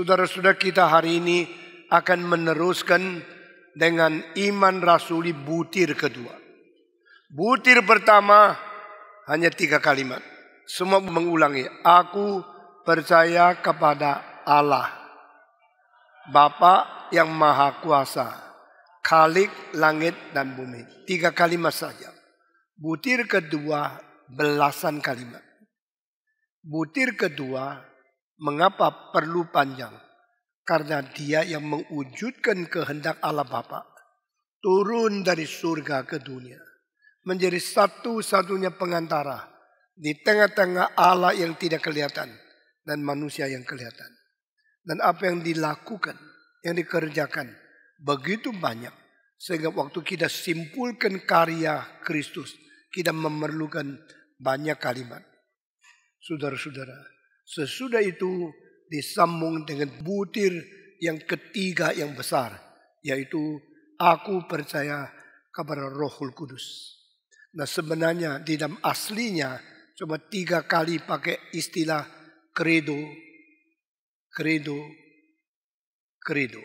Saudara-saudara, kita hari ini akan meneruskan dengan iman rasuli butir kedua. Butir pertama hanya 3 kalimat. Semua mengulangi. Aku percaya kepada Allah, Bapa yang Maha Kuasa, Khalik langit dan bumi. 3 kalimat saja. Butir kedua belasan kalimat. Butir kedua, mengapa perlu panjang? Karena dia yang mewujudkan kehendak Allah Bapa turun dari surga ke dunia, menjadi satu-satunya pengantara di tengah-tengah Allah yang tidak kelihatan dan manusia yang kelihatan. Dan apa yang dilakukan, yang dikerjakan begitu banyak, sehingga waktu kita simpulkan karya Kristus, kita memerlukan banyak kalimat. Saudara-saudara, sesudah itu disambung dengan butir yang ketiga yang besar, yaitu aku percaya kepada Rohul Kudus. Nah, sebenarnya di dalam aslinya cuma 3 kali pakai istilah credo, credo, credo.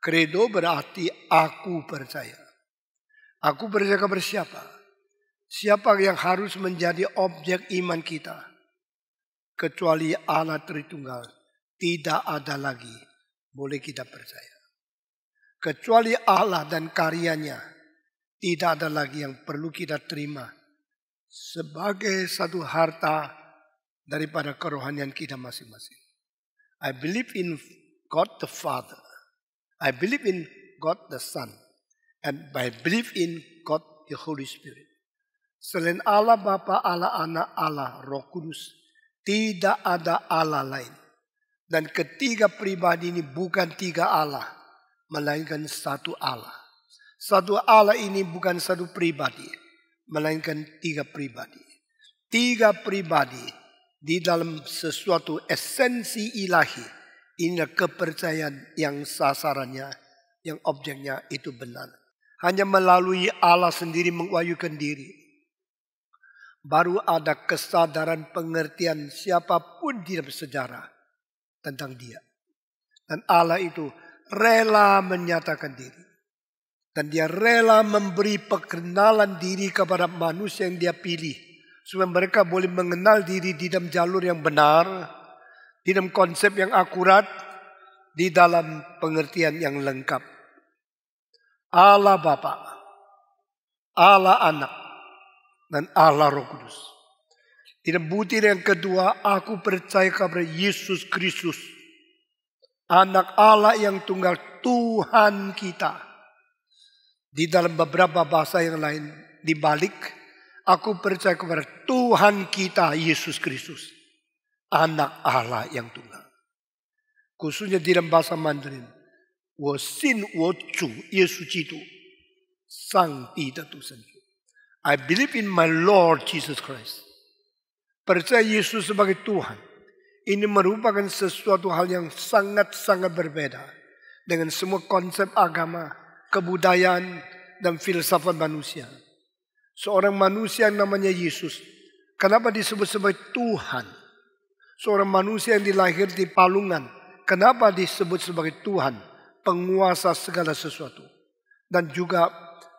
Credo berarti aku percaya. Aku percaya kepada siapa? Siapa yang harus menjadi objek iman kita? Kecuali Allah Tritunggal, tidak ada lagi boleh kita percaya. Kecuali Allah dan karyanya, tidak ada lagi yang perlu kita terima sebagai satu harta daripada kerohanian kita masing-masing. I believe in God the Father. I believe in God the Son. And I believe in God the Holy Spirit. Selain Allah Bapa, Allah Anak, Allah Roh Kudus, tidak ada Allah lain. Dan ketiga pribadi ini bukan 3 Allah, melainkan satu Allah. Satu Allah ini bukan satu pribadi, melainkan 3 pribadi. 3 pribadi di dalam sesuatu esensi ilahi. Inilah kepercayaan yang sasarannya, yang objeknya itu benar. Hanya melalui Allah sendiri mengwahyukan diri, baru ada kesadaran pengertian siapapun di dalam sejarah tentang dia. Dan Allah itu rela menyatakan diri. Dan dia rela memberi perkenalan diri kepada manusia yang dia pilih. Supaya mereka boleh mengenal diri di dalam jalur yang benar, di dalam konsep yang akurat, di dalam pengertian yang lengkap. Allah Bapa, Allah Anak, dan Allah Roh Kudus. Di dalam butir yang kedua, aku percaya kepada Yesus Kristus, Anak Allah yang tunggal, Tuhan kita. Di dalam beberapa bahasa yang lain dibalik, aku percaya kepada Tuhan kita Yesus Kristus, Anak Allah yang tunggal. Khususnya di dalam bahasa Mandarin, 我信我主耶稣基督，上帝的独生子。I believe in my Lord Jesus Christ. Percaya Yesus sebagai Tuhan. Ini merupakan sesuatu hal yang sangat-sangat berbeda dengan semua konsep agama, kebudayaan, dan filsafat manusia. Seorang manusia yang namanya Yesus, kenapa disebut sebagai Tuhan? Seorang manusia yang dilahir di palungan, kenapa disebut sebagai Tuhan? Penguasa segala sesuatu. Dan juga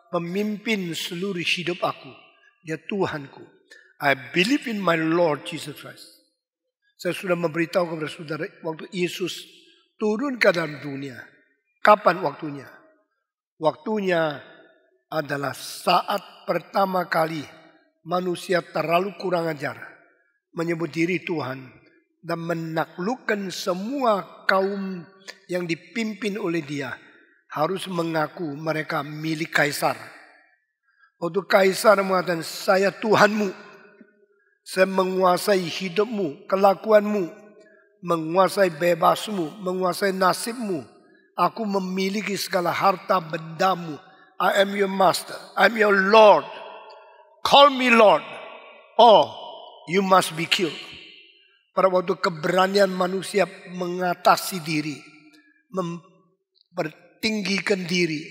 pemimpin seluruh hidup aku. Dia Tuhanku. I believe in my Lord Jesus Christ. Saya sudah memberitahu kepada saudara waktu Yesus turun ke dalam dunia. Kapan waktunya? Waktunya adalah saat pertama kali manusia terlalu kurang ajar menyebut diri Tuhan dan menaklukkan semua kaum yang dipimpin oleh dia harus mengaku mereka milik kaisar. Waktu kaisar mengatakan, saya Tuhanmu, saya menguasai hidupmu, kelakuanmu, menguasai bebasmu, menguasai nasibmu. Aku memiliki segala harta bendamu. I am your master, I am your Lord. Call me Lord. Oh, you must be killed. Pada waktu keberanian manusia mengatasi diri, mempertinggikan diri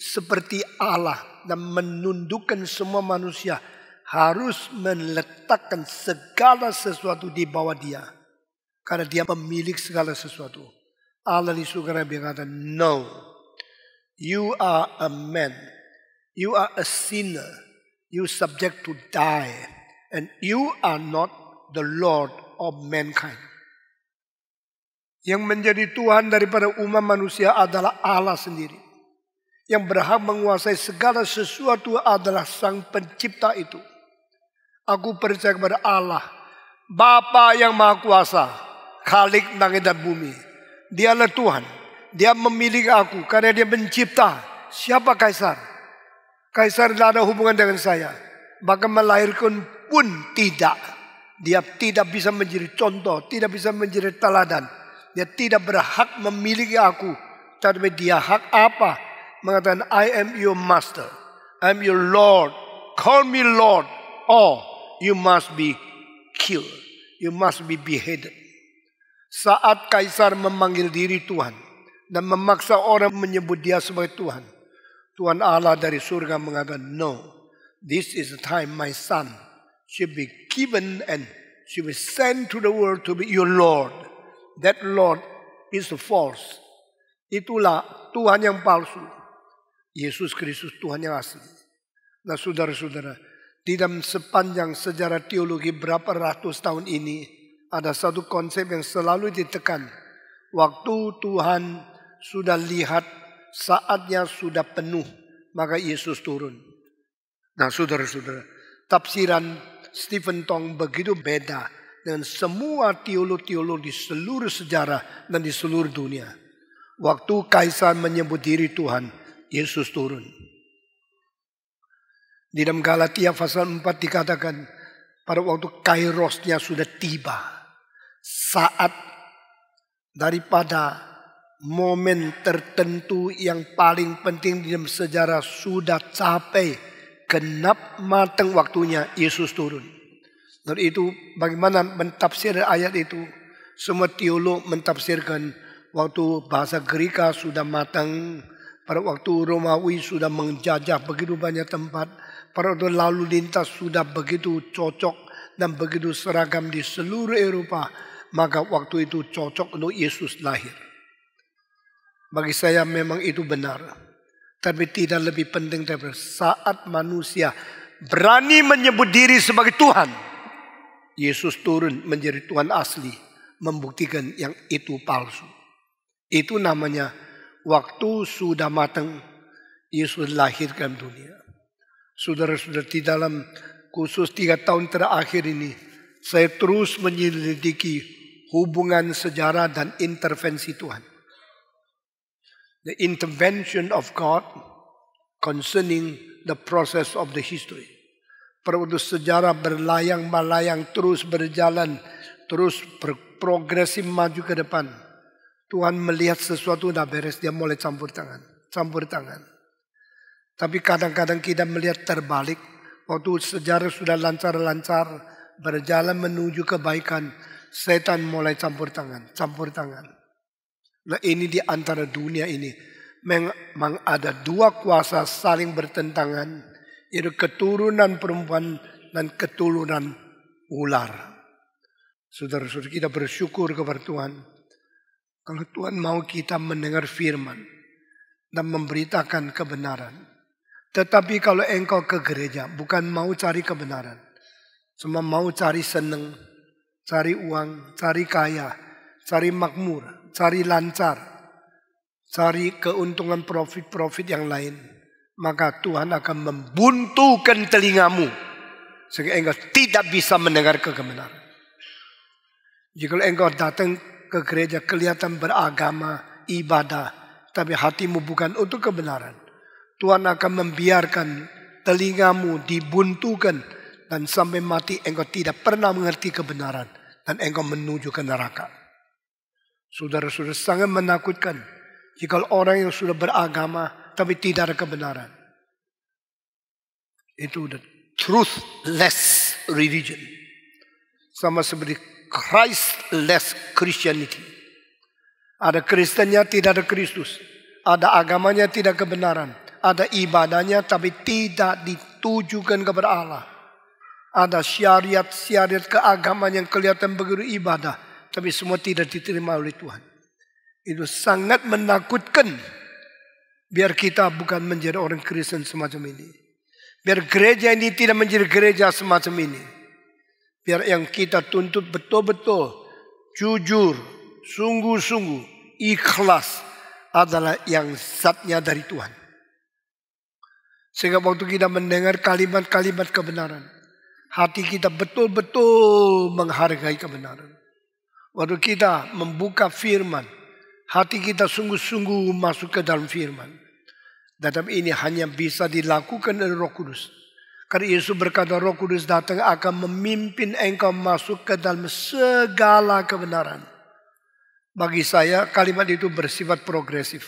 seperti Allah dan menundukkan semua manusia, harus meletakkan segala sesuatu di bawah dia. Karena dia pemilik segala sesuatu. Allah di surga berkata, no, you are a man, you are a sinner, you subject to die, and you are not the Lord of mankind. Yang menjadi Tuhan daripada umat manusia adalah Allah sendiri. Yang berhak menguasai segala sesuatu adalah Sang Pencipta itu. Aku percaya kepada Allah, Bapa yang Maha Kuasa, Khalik langit dan bumi. Dialah Tuhan. Dia memiliki aku karena dia mencipta. Siapa Kaisar? Kaisar tidak ada hubungan dengan saya. Bahkan melahirkan pun tidak. Dia tidak bisa menjadi contoh, tidak bisa menjadi teladan. Dia tidak berhak memiliki aku. Tapi dia hak apa? Mengatakan, I am your master. I am your Lord. Call me Lord. Or you must be killed. You must be beheaded. Saat Kaisar memanggil diri Tuhan dan memaksa orang menyebut dia sebagai Tuhan, Tuhan Allah dari surga mengatakan, no, this is the time my son should be given and should be sent to the world to be your Lord. That Lord is false. Itulah Tuhan yang palsu. Yesus Kristus Tuhan yang asli. Nah saudara-saudara, di dalam sepanjang sejarah teologi berapa ratus tahun ini, ada satu konsep yang selalu ditekan. Waktu Tuhan sudah lihat saatnya sudah penuh, maka Yesus turun. Nah saudara-saudara, tafsiran Stephen Tong begitu beda dengan semua teolog-teolog di seluruh sejarah dan di seluruh dunia. Waktu Kaisar menyebut diri Tuhan, Yesus turun. Di dalam Galatia pasal 4 dikatakan, pada waktu kairosnya sudah tiba. Saat daripada momen tertentu yang paling penting di dalam sejarah sudah capai, genap matang waktunya, Yesus turun. Dan itu bagaimana mentafsir ayat itu? Semua teolog mentafsirkan waktu bahasa Greka sudah matang, pada waktu Romawi sudah menjajah begitu banyak tempat, pada waktu lalu lintas sudah begitu cocok dan begitu seragam di seluruh Eropa, maka waktu itu cocok untuk Yesus lahir. Bagi saya memang itu benar. Tapi tidak lebih penting daripada saat manusia berani menyebut diri sebagai Tuhan, Yesus turun menjadi Tuhan asli, membuktikan yang itu palsu. Itu namanya waktu sudah matang, Yesus lahir ke dunia. Saudara-saudara, di dalam khusus 3 tahun terakhir ini, saya terus menyelidiki hubungan sejarah dan intervensi Tuhan. The intervention of God concerning the process of the history. Pada waktu sejarah berlayang-malayang terus berjalan, terus berprogresif maju ke depan, Tuhan melihat sesuatu dah beres, dia mulai campur tangan. Tapi kadang-kadang kita melihat terbalik. Waktu sejarah sudah lancar-lancar berjalan menuju kebaikan, setan mulai campur tangan. Nah ini di antara dunia ini memang ada dua kuasa saling bertentangan, yaitu keturunan perempuan dan keturunan ular. Saudara-saudara, kita bersyukur kepada Tuhan. Kalau Tuhan mau kita mendengar firman dan memberitakan kebenaran. Tetapi kalau engkau ke gereja bukan mau cari kebenaran, cuma mau cari senang, cari uang, cari kaya, cari makmur, cari lancar, cari keuntungan profit yang lain, maka Tuhan akan membuntukan telingamu sehingga engkau tidak bisa mendengar kebenaran. Jika engkau datang ke gereja kelihatan beragama, ibadah, tapi hatimu bukan untuk kebenaran, Tuhan akan membiarkan telingamu dibuntukan dan sampai mati engkau tidak pernah mengerti kebenaran dan engkau menuju ke neraka. Saudara-saudara, sangat menakutkan jika orang yang sudah beragama tapi tidak ada kebenaran. Itu the truthless religion. Sama seperti Christless Christianity. Ada Kristennya, tidak ada Kristus. Ada agamanya, tidak kebenaran. Ada ibadahnya, tapi tidak ditujukan kepada Allah. Ada syariat-syariat keagamaan yang kelihatan begitu ibadah, tapi semua tidak diterima oleh Tuhan. Itu sangat menakutkan. Biar kita bukan menjadi orang Kristen semacam ini. Biar gereja ini tidak menjadi gereja semacam ini. Biar yang kita tuntut betul-betul jujur, sungguh-sungguh, ikhlas adalah yang zatnya dari Tuhan. Sehingga waktu kita mendengar kalimat-kalimat kebenaran, hati kita betul-betul menghargai kebenaran. Waktu kita membuka firman, hati kita sungguh-sungguh masuk ke dalam firman. Tetapi ini hanya bisa dilakukan oleh Roh Kudus. Karena Yesus berkata Roh Kudus datang akan memimpin engkau masuk ke dalam segala kebenaran. Bagi saya kalimat itu bersifat progresif.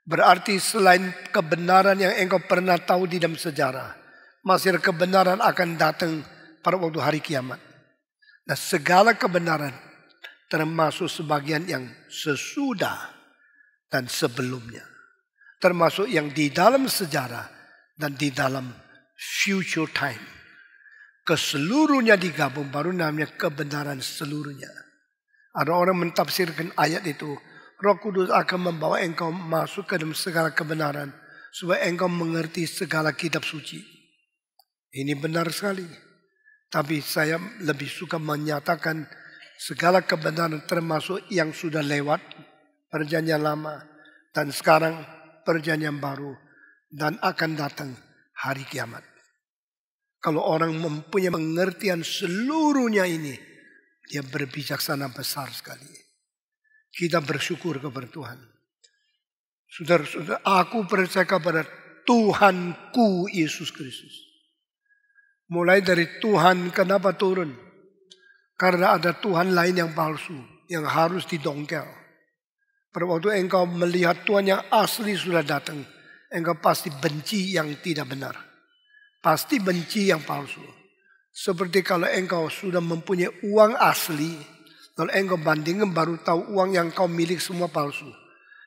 Berarti selain kebenaran yang engkau pernah tahu di dalam sejarah, masih ada kebenaran akan datang pada waktu hari kiamat. Nah, segala kebenaran termasuk sebagian yang sesudah dan sebelumnya. Termasuk yang di dalam sejarah dan di dalam future time. Keseluruhnya digabung baru namanya kebenaran seluruhnya. Ada orang mentafsirkan ayat itu, Roh Kudus akan membawa engkau masuk ke dalam segala kebenaran supaya engkau mengerti segala kitab suci. Ini benar sekali. Tapi saya lebih suka menyatakan segala kebenaran termasuk yang sudah lewat, perjanjian lama, dan sekarang perjanjian baru, dan akan datang hari kiamat. Kalau orang mempunyai pengertian seluruhnya ini, dia berbijaksana besar sekali. Kita bersyukur kepada Tuhan. Saudara-saudara, aku percaya kepada Tuhanku Yesus Kristus. Mulai dari Tuhan kenapa turun? Karena ada Tuhan lain yang palsu, yang harus didongkel. Pada waktu engkau melihat Tuhan yang asli sudah datang, engkau pasti benci yang tidak benar. Pasti benci yang palsu. Seperti kalau engkau sudah mempunyai uang asli, lalu engkau bandingkan baru tahu uang yang kau milik semua palsu.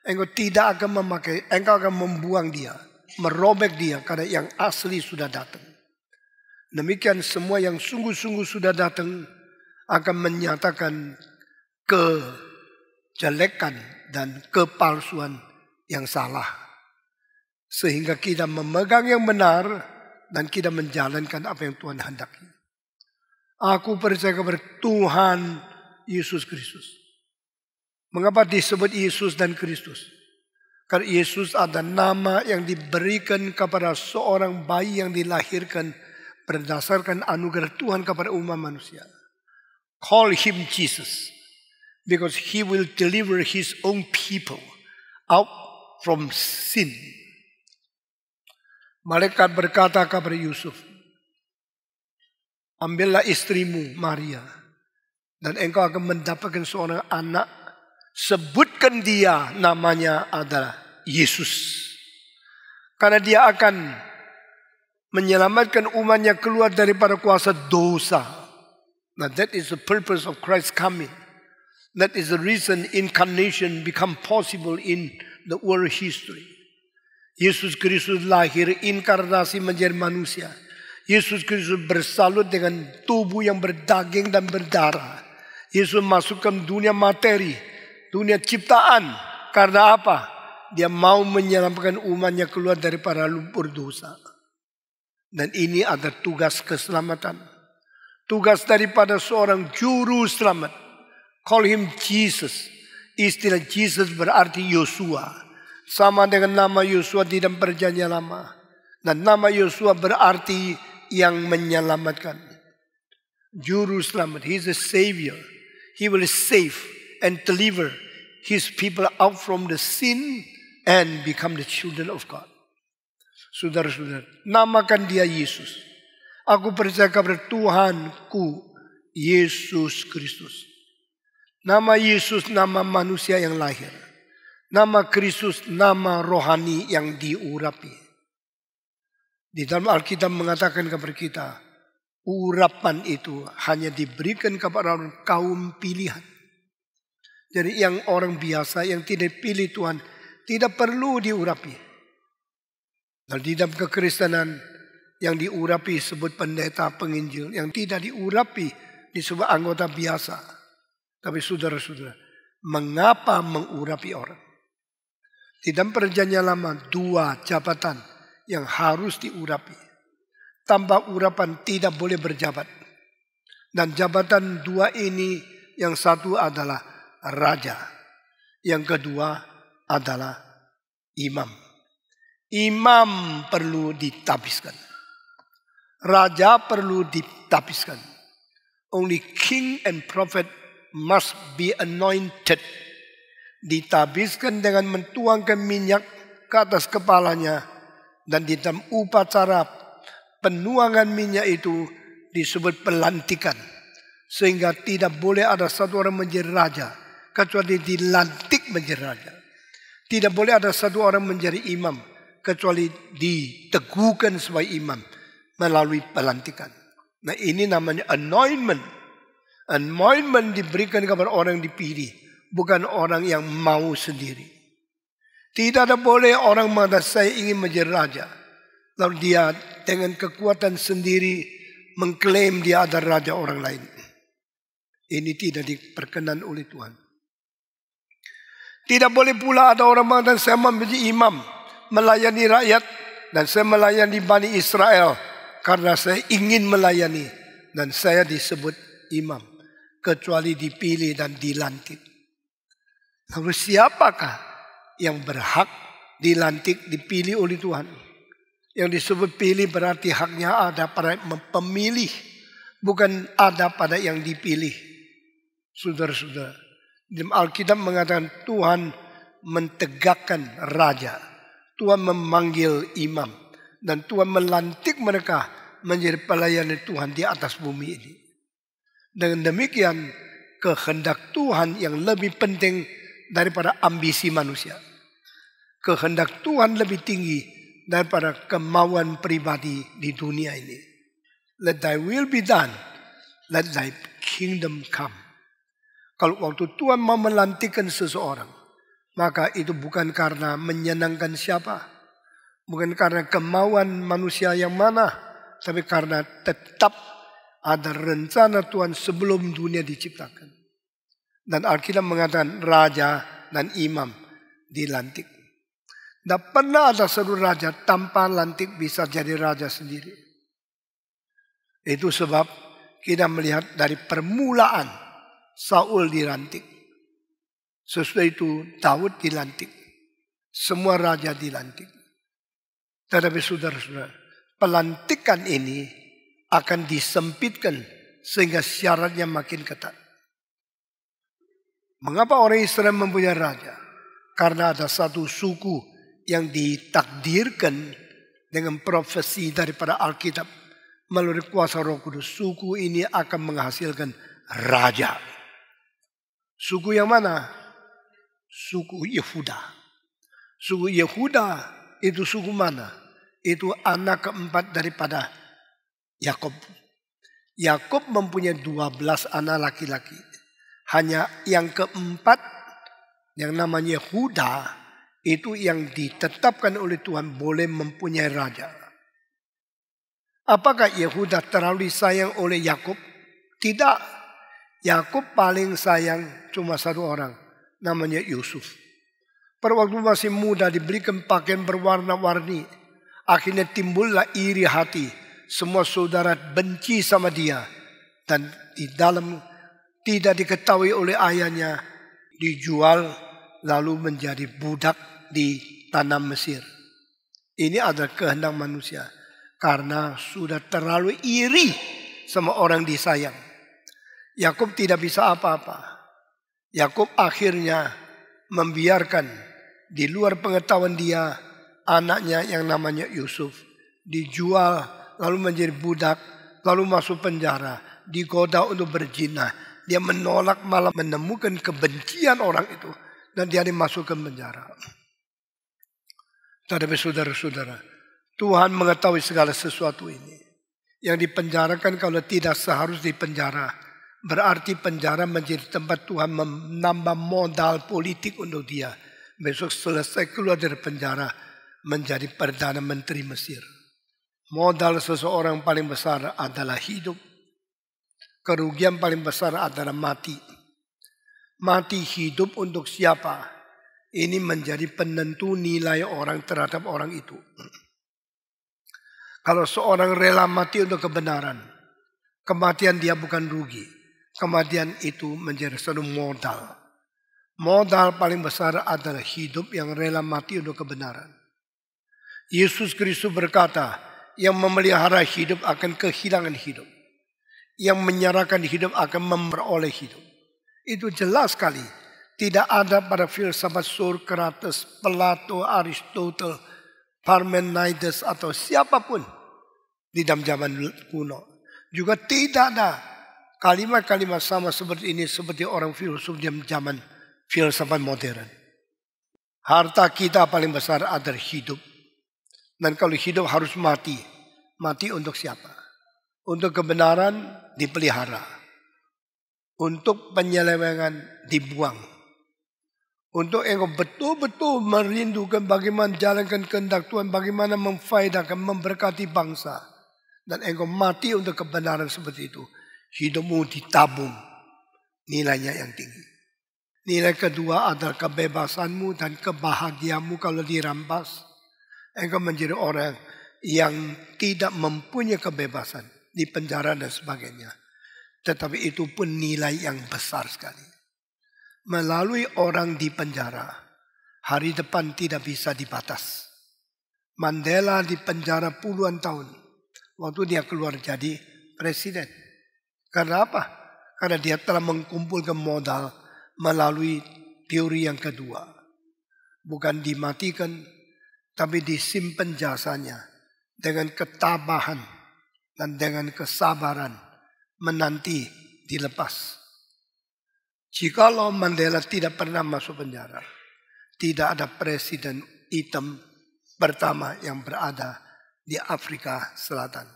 Engkau tidak akan memakai, engkau akan membuang dia, merobek dia karena yang asli sudah datang. Demikian semua yang sungguh-sungguh sudah datang akan menyatakan kejelekan dan kepalsuan yang salah. Sehingga kita memegang yang benar dan kita menjalankan apa yang Tuhan hendaki. Aku percaya kepada Tuhan Yesus Kristus. Mengapa disebut Yesus dan Kristus? Karena Yesus ada nama yang diberikan kepada seorang bayi yang dilahirkan berdasarkan anugerah Tuhan kepada umat manusia. Call him Jesus. Because he will deliver his own people out from sin. Malaikat berkata kepada Yusuf, ambillah istrimu Maria, dan engkau akan mendapatkan seorang anak. Sebutkan dia, namanya adalah Yesus. Karena dia akan menyelamatkan umatnya keluar daripada kuasa dosa. Now that is the purpose of Christ's coming. That is the reason incarnation become possible in the world history. Yesus Kristus lahir inkarnasi menjadi manusia. Yesus Kristus bersalut dengan tubuh yang berdaging dan berdarah. Yesus masuk ke dunia materi, dunia ciptaan. Karena apa? Dia mau menyelamatkan umatnya keluar daripada lumpur dosa. Dan ini ada tugas keselamatan. Tugas daripada seorang juru selamat. Call him Jesus. Istilah Jesus berarti Yosua. Sama dengan nama Yosua di dalam perjanjian lama. Dan nama Yosua berarti yang menyelamatkan. Juru selamat. He is a savior. He will save and deliver his people out from the sin and become the children of God. Saudara-saudara, namakan dia Yesus. Aku percaya kepada Tuhanku Yesus Kristus. Nama Yesus nama manusia yang lahir. Nama Kristus nama rohani yang diurapi. Di dalam Alkitab mengatakan kepada kita, urapan itu hanya diberikan kepada orang kaum pilihan. Jadi yang orang biasa yang tidak pilih Tuhan tidak perlu diurapi. Dan di dalam kekristenan yang diurapi disebut pendeta penginjil, yang tidak diurapi disebut anggota biasa. Tapi saudara-saudara, mengapa mengurapi orang. Di dalam perjanjian lama 2 jabatan yang harus diurapi. Tanpa urapan tidak boleh berjabat. Dan jabatan 2 ini yang satu adalah raja. Yang kedua adalah imam. Imam perlu ditabiskan. Raja perlu ditabiskan. Only king and prophet must be anointed. Ditabiskan dengan mentuangkan minyak ke atas kepalanya. Dan di dalam upacara penuangan minyak itu disebut pelantikan. Sehingga tidak boleh ada satu orang menjadi raja kecuali dilantik menjadi raja. Tidak boleh ada satu orang menjadi imam kecuali diteguhkan sebagai imam melalui pelantikan. Nah, ini namanya anointment. Anointment diberikan kepada orang yang dipilih, bukan orang yang mau sendiri. Tidak ada boleh orang mengatakan saya ingin menjadi raja, lalu dia dengan kekuatan sendiri mengklaim dia adalah raja orang lain. Ini tidak diperkenan oleh Tuhan. Tidak boleh pula ada orang mengatakan saya menjadi imam, melayani rakyat, dan saya melayani Bani Israel karena saya ingin melayani dan saya disebut imam, kecuali dipilih dan dilantik. Lalu siapakah yang berhak dilantik, dipilih oleh Tuhan? Yang disebut pilih berarti haknya ada pada pemilih, bukan ada pada yang dipilih. Saudara-saudara, dalam Alkitab mengatakan Tuhan mentegakkan raja, Tuhan memanggil imam, dan Tuhan melantik mereka menjadi pelayan Tuhan di atas bumi ini. Dengan demikian kehendak Tuhan yang lebih penting daripada ambisi manusia. Kehendak Tuhan lebih tinggi daripada kemauan pribadi di dunia ini. Let thy will be done, let thy kingdom come. Kalau waktu Tuhan mau melantikkan seseorang, maka itu bukan karena menyenangkan siapa, bukan karena kemauan manusia yang mana, tapi karena tetap ada rencana Tuhan sebelum dunia diciptakan. Dan Alkitab mengatakan raja dan imam dilantik. Tidak pernah ada satu raja tanpa lantik bisa jadi raja sendiri. Itu sebab kita melihat dari permulaan Saul dilantik. Sesudah itu Daud dilantik. Semua raja dilantik. Tetapi saudara-saudara, pelantikan ini akan disempitkan sehingga syaratnya makin ketat. Mengapa orang Israel mempunyai raja? Karena ada satu suku yang ditakdirkan dengan profesi daripada Alkitab melalui kuasa Roh Kudus. Suku ini akan menghasilkan raja. Suku yang mana? Suku Yehuda. Suku Yehuda itu suku mana? Itu anak keempat daripada Yakub. Yakub mempunyai 12 anak laki-laki. Hanya yang keempat yang namanya Yehuda itu yang ditetapkan oleh Tuhan boleh mempunyai raja. Apakah Yehuda terlalu sayang oleh Yakub? Tidak. Yakub paling sayang cuma satu orang, namanya Yusuf. Pada waktu masih muda diberikan pakaian berwarna-warni, akhirnya timbullah iri hati. Semua saudara benci sama dia, dan di dalam tidak diketahui oleh ayahnya, dijual lalu menjadi budak di tanah Mesir. Ini adalah kehendak manusia karena sudah terlalu iri sama orang disayang. Yakub tidak bisa apa-apa. Yakub akhirnya membiarkan di luar pengetahuan dia anaknya yang namanya Yusuf dijual lalu menjadi budak, lalu masuk penjara, digoda untuk berzina. Dia menolak, malah menemukan kebencian orang itu dan dia dimasukkan penjara. Tetapi saudara-saudara, Tuhan mengetahui segala sesuatu ini. Yang dipenjarakan kalau tidak seharusnya dipenjara. Berarti penjara menjadi tempat Tuhan menambah modal politik untuk dia. Besok selesai keluar dari penjara menjadi Perdana Menteri Mesir. Modal seseorang paling besar adalah hidup. Kerugian paling besar adalah mati. mati hidup untuk siapa, ini menjadi penentu nilai orang terhadap orang itu. Kalau seorang rela mati untuk kebenaran, kematian dia bukan rugi. Kematian itu menjadi suatu modal. Modal paling besar adalah hidup yang rela mati untuk kebenaran. Yesus Kristus berkata, yang memelihara hidup akan kehilangan hidup. Yang menyerahkan hidup akan memperoleh hidup. Itu jelas sekali. Tidak ada pada filsafat Socrates, Plato, Aristotle, Parmenides atau siapapun di dalam zaman kuno. Juga tidak ada kalimat-kalimat sama seperti ini seperti orang filsuf di zaman filsafat modern. Harta kita paling besar adalah hidup. Dan kalau hidup harus mati. Mati untuk siapa? Untuk kebenaran dipelihara. Untuk penyelewengan dibuang. Untuk engkau betul-betul merindukan bagaimana jalankan kehendak Tuhan. Bagaimana memfaedahkan, memberkati bangsa. Dan engkau mati untuk kebenaran seperti itu. Hidupmu ditabung. Nilainya yang tinggi. Nilai kedua adalah kebebasanmu dan kebahagiaanmu kalau dirampas. Engkau menjadi orang yang tidak mempunyai kebebasan di penjara dan sebagainya. Tetapi itu pun nilai yang besar sekali. Melalui orang di penjara, hari depan tidak bisa dibatas. Mandela di penjara puluhan tahun. Waktu dia keluar jadi presiden. Karena apa? Karena dia telah mengumpulkan modal melalui teori yang kedua. Bukan dimatikan, tapi disimpan jasanya dengan ketabahan dan dengan kesabaran menanti dilepas. Jikalau Mandela tidak pernah masuk penjara, tidak ada presiden hitam pertama yang berada di Afrika Selatan.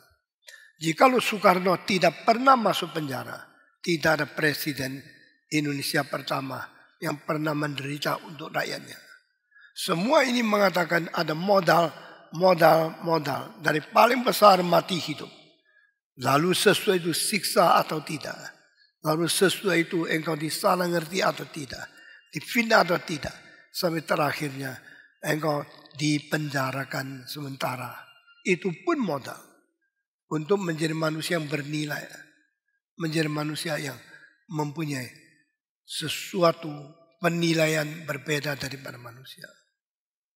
Jikalau Soekarno tidak pernah masuk penjara, tidak ada presiden Indonesia pertama yang pernah menderita untuk rakyatnya. Semua ini mengatakan ada modal dari paling besar mati hidup. Lalu sesuai itu siksa atau tidak. Lalu sesuai itu engkau disalah ngerti atau tidak. Difitnah atau tidak. Sampai terakhirnya engkau dipenjarakan sementara. Itu pun modal. Untuk menjadi manusia yang bernilai. Menjadi manusia yang mempunyai sesuatu penilaian berbeda daripada manusia.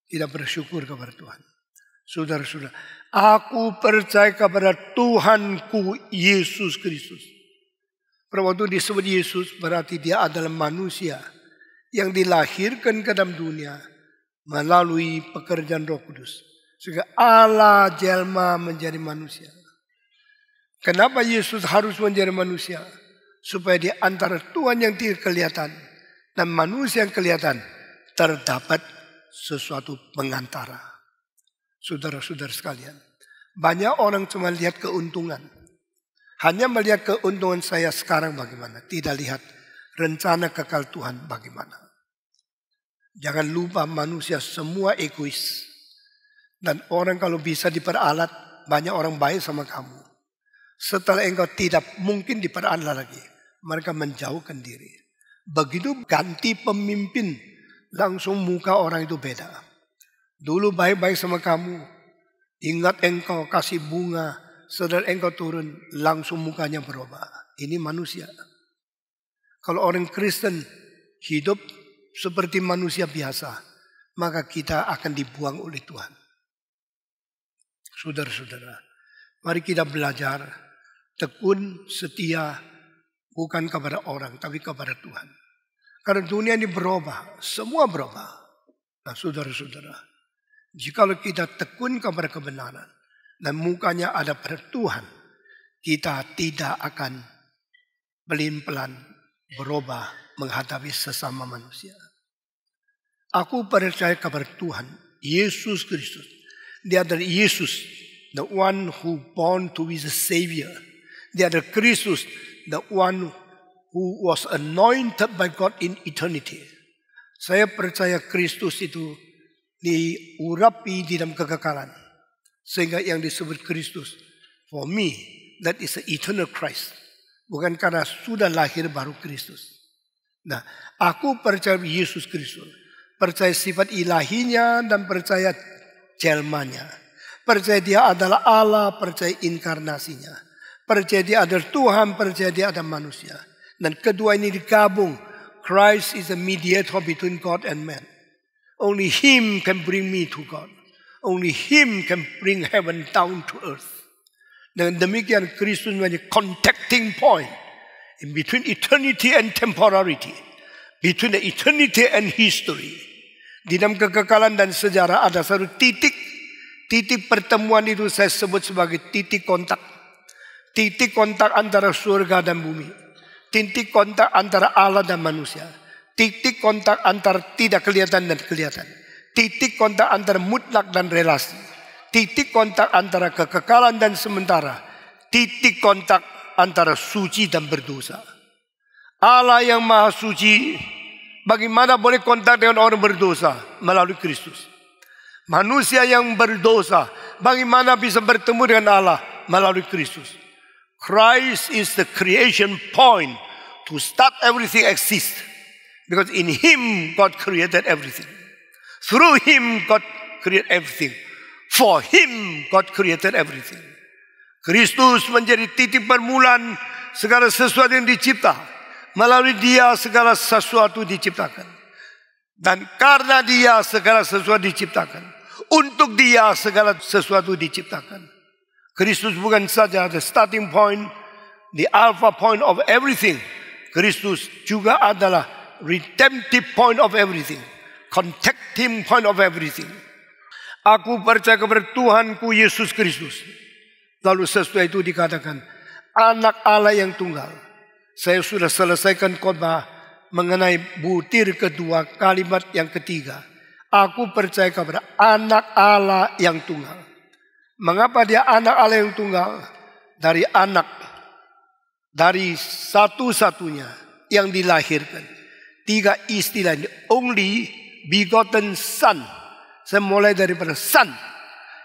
Tidak bersyukur kepada Tuhan. Saudara-saudara, aku percaya kepada Tuhanku Yesus Kristus. Pada waktu disebut Yesus berarti dia adalah manusia yang dilahirkan ke dalam dunia melalui pekerjaan Roh Kudus. Sehingga Allah jelma menjadi manusia. Kenapa Yesus harus menjadi manusia? Supaya di antara Tuhan yang tidak kelihatan dan manusia yang kelihatan terdapat sesuatu pengantara. Saudara-saudara sekalian, banyak orang cuma lihat keuntungan. Hanya melihat keuntungan saya sekarang bagaimana. Tidak lihat rencana kekal Tuhan bagaimana. Jangan lupa manusia semua egois. Dan orang kalau bisa diperalat, banyak orang baik sama kamu. Setelah engkau tidak mungkin diperalat lagi, mereka menjauhkan diri. Begitu ganti pemimpin, langsung muka orang itu beda. Dulu baik-baik sama kamu, ingat engkau kasih bunga, setelah engkau turun, langsung mukanya berubah. Ini manusia. Kalau orang Kristen hidup seperti manusia biasa, maka kita akan dibuang oleh Tuhan. Saudara-saudara, mari kita belajar tekun, setia, bukan kepada orang, tapi kepada Tuhan. Karena dunia ini berubah, semua berubah. Nah saudara-saudara, jikalau kita tekun kepada kebenaran, dan mukanya ada pada Tuhan, kita tidak akan pelin-pelan berubah menghadapi sesama manusia. Aku percaya kepada Tuhan, Yesus Kristus. Dia adalah Yesus, the one who born to be the Savior. Dia adalah Kristus, the one who was anointed by God in eternity. Saya percaya Kristus itu diurapi di dalam kekekalan. Sehingga yang disebut Kristus, for me, that is the eternal Christ. Bukan karena sudah lahir baru Kristus. Nah, aku percaya Yesus Kristus. Percaya sifat ilahinya dan percaya jelmanya. Percaya dia adalah Allah, percaya inkarnasinya. Percaya dia adalah Tuhan, percaya dia adalah manusia. Dan kedua ini digabung. Christ is the mediator between God and man. Only Him can bring me to God. Only Him can bring heaven down to earth. Dengan demikian Kristus menjadi contacting point in between eternity and temporality, between the eternity and history. Di dalam kekekalan dan sejarah ada satu titik pertemuan itu saya sebut sebagai titik kontak. Titik kontak antara surga dan bumi. Titik kontak antara Allah dan manusia. Titik kontak antara tidak kelihatan dan kelihatan. Titik kontak antara mutlak dan relasi. Titik kontak antara kekekalan dan sementara. Titik kontak antara suci dan berdosa. Allah yang maha suci, bagaimana boleh kontak dengan orang berdosa? Melalui Kristus. Manusia yang berdosa, bagaimana bisa bertemu dengan Allah? Melalui Kristus. Christ is the creation point to start everything exist. Because in Him God created everything. Through Him God created everything. For Him God created everything. Kristus menjadi titik permulaan segala sesuatu yang dicipta. Melalui Dia segala sesuatu diciptakan. Dan karena Dia segala sesuatu diciptakan. Untuk Dia segala sesuatu diciptakan. Kristus bukan saja the starting point, the alpha point of everything. Kristus juga adalah redemptive point of everything. Contacting point of everything. Aku percaya kepada Tuhanku Yesus Kristus. Lalu sesudah itu dikatakan anak Allah yang tunggal. Saya sudah selesaikan khotbah mengenai butir kedua, kalimat yang ketiga. Aku percaya kepada anak Allah yang tunggal. Mengapa dia anak Allah yang tunggal? Dari anak, dari satu-satunya yang dilahirkan. Tiga istilah ini. Only begotten son. Saya mulai daripada son.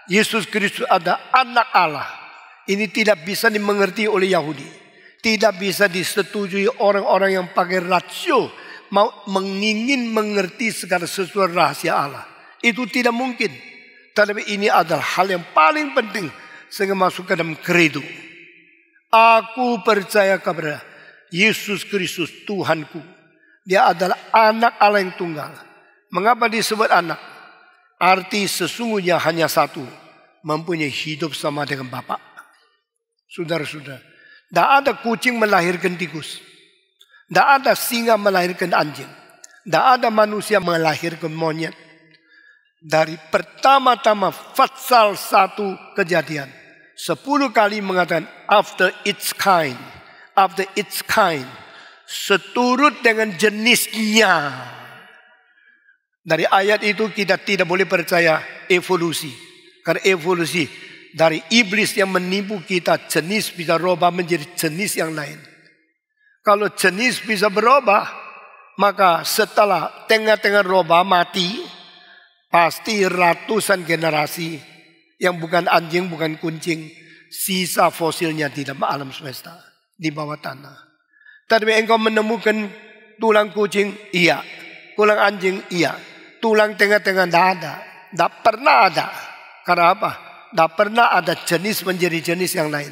Yesus Kristus ada anak Allah. Ini tidak bisa dimengerti oleh Yahudi. Tidak bisa disetujui orang-orang yang pakai rasio. Mau mengingin mengerti segala sesuatu rahasia Allah. Itu tidak mungkin. Tetapi ini adalah hal yang paling penting. Sehingga masuk ke dalam kredo. Aku percaya kepada Yesus Kristus Tuhanku. Dia adalah anak Allah yang tunggal. Mengapa disebut anak? Arti sesungguhnya hanya satu. Mempunyai hidup sama dengan Bapa. Saudara-saudara. Tidak ada kucing melahirkan tikus. Tidak ada singa melahirkan anjing. Tidak ada manusia melahirkan monyet. Dari pertama-tama Fatsal 1 Kejadian. 10 kali mengatakan after its kind. After its kind. Seturut dengan jenisnya. Dari ayat itu kita tidak boleh percaya evolusi. Karena evolusi dari iblis yang menipu kita. Jenis bisa berubah menjadi jenis yang lain. Kalau jenis bisa berubah. Maka setelah tengah-tengah berubah mati. Pasti ratusan generasi yang bukan anjing, bukan kucing, sisa fosilnya di dalam alam semesta, di bawah tanah. Tapi engkau menemukan tulang kucing, iya. Tulang anjing, iya. Tulang tengah-tengah tidak ada. Tidak pernah ada. Karena apa? Tidak pernah ada jenis menjadi jenis yang lain.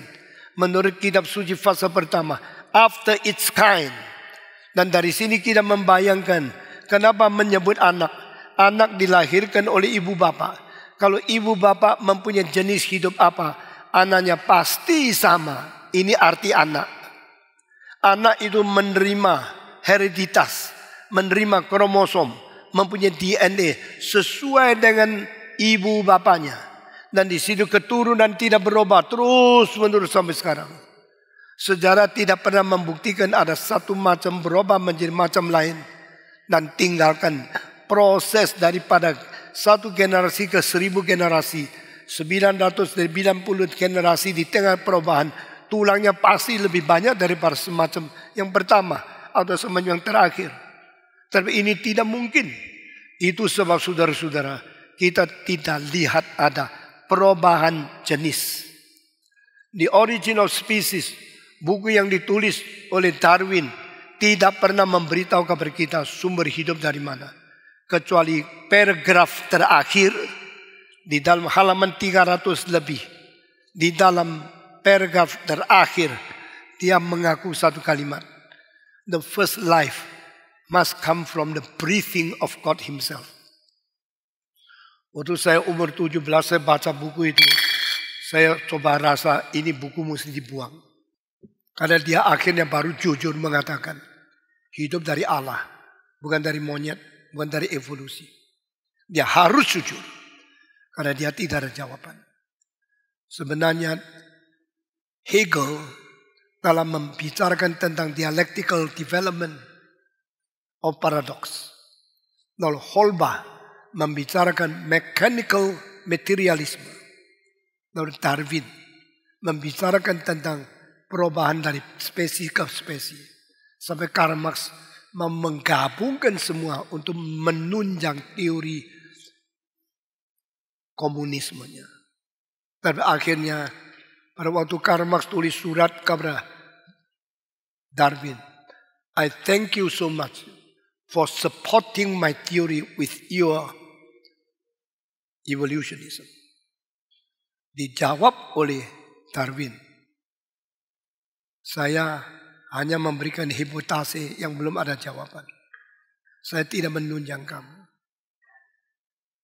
Menurut kitab suci fase pertama, after its kind. Dan dari sini kita membayangkan kenapa menyebut anak. Anak dilahirkan oleh ibu bapa. Kalau ibu bapa mempunyai jenis hidup apa, anaknya pasti sama. Ini arti anak. Anak itu menerima hereditas, menerima kromosom, mempunyai DNA sesuai dengan ibu bapanya. Dan di situ keturunan tidak berubah terus menerus sampai sekarang. Sejarah tidak pernah membuktikan ada satu macam berubah menjadi macam lain dan tinggalkan proses daripada satu generasi ke 1000 generasi, 990 generasi di tengah perubahan, tulangnya pasti lebih banyak daripada semacam yang pertama atau semacam yang terakhir. Tapi ini tidak mungkin. Itu sebab saudara-saudara, kita tidak lihat ada perubahan jenis. The Origin of Species, buku yang ditulis oleh Darwin tidak pernah memberitahu kepada kita sumber hidup dari mana. Kecuali paragraf terakhir di dalam halaman 300 lebih. Di dalam paragraf terakhir dia mengaku satu kalimat. The first life must come from the breathing of God himself. Waktu saya umur 17 saya baca buku itu. Saya coba rasa ini buku mesti dibuang. Karena dia akhirnya baru jujur mengatakan. Hidup dari Allah. Bukan dari monyet. Bukan dari evolusi. Dia harus jujur. Karena dia tidak ada jawaban. Sebenarnya Hegel dalam membicarakan tentang dialectical development of paradox. Lalu Holbach membicarakan mechanical materialism. Lalu Darwin membicarakan tentang perubahan dari spesies ke spesies. Sampai Karl Marx menggabungkan semua untuk menunjang teori komunismenya. Tapi akhirnya pada waktu Karl Marx tulis surat kepada Darwin, I thank you so much for supporting my theory with your evolutionism. Dijawab oleh Darwin, saya hanya memberikan hipotese yang belum ada jawaban. Saya tidak menunjang kamu.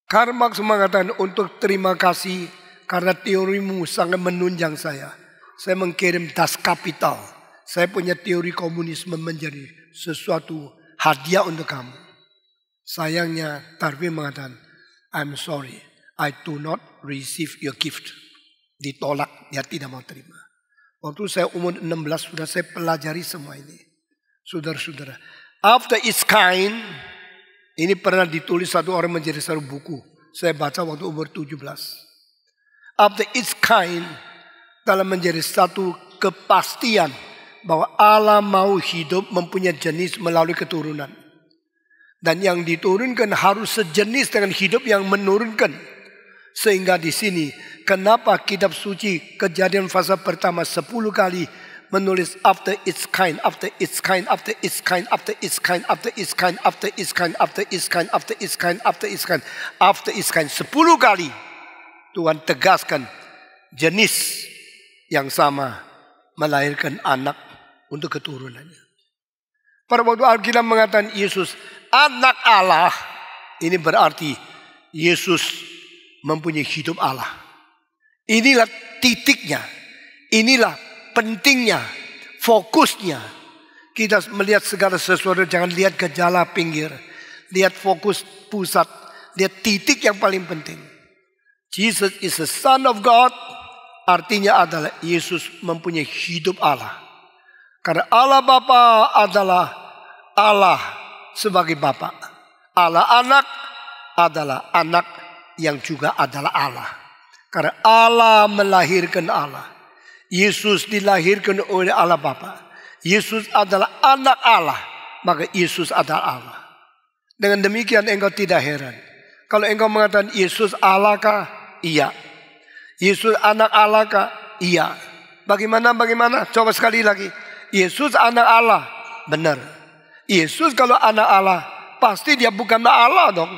Karl Marx mengatakan untuk terima kasih karena teorimu sangat menunjang saya. Saya mengirim Das Kapital. Saya punya teori komunisme menjadi sesuatu hadiah untuk kamu. Sayangnya Darwin mengatakan, I'm sorry, I do not receive your gift. Ditolak, dia tidak mau terima. Waktu saya umur 16 sudah saya pelajari semua ini. Saudara-saudara, After Its Kind, ini pernah ditulis satu orang menjadi satu buku. Saya baca waktu umur 17. After Its Kind, dalam menjadi satu kepastian bahwa Allah mau hidup mempunyai jenis melalui keturunan. Dan yang diturunkan harus sejenis dengan hidup yang menurunkan. Sehingga di sini, kenapa kitab suci Kejadian pasal pertama 10 kali menulis after its kind, after its kind, after its kind, after its kind, after its kind, after its kind, after its kind, after its kind, after its kind, after its kind. 10 kali Tuhan tegaskan jenis yang sama melahirkan anak untuk keturunannya. Pada waktu Alkitab mengatakan Yesus anak Allah, ini berarti Yesus mempunyai hidup Allah. Inilah titiknya. Inilah pentingnya. Fokusnya. Kita melihat segala sesuatu. Jangan lihat gejala pinggir. Lihat fokus pusat. Lihat titik yang paling penting. Jesus is the Son of God. Artinya adalah Yesus mempunyai hidup Allah. Karena Allah Bapa adalah Allah sebagai Bapa. Allah anak adalah anak yang juga adalah Allah. Karena Allah melahirkan Allah. Yesus dilahirkan oleh Allah Bapa. Yesus adalah anak Allah. Maka Yesus adalah Allah. Dengan demikian engkau tidak heran. Kalau engkau mengatakan Yesus Allah kah? Iya. Yesus anak Allah kah? Iya. Bagaimana? Coba sekali lagi. Yesus anak Allah. Benar. Yesus kalau anak Allah, pasti dia bukan Allah dong.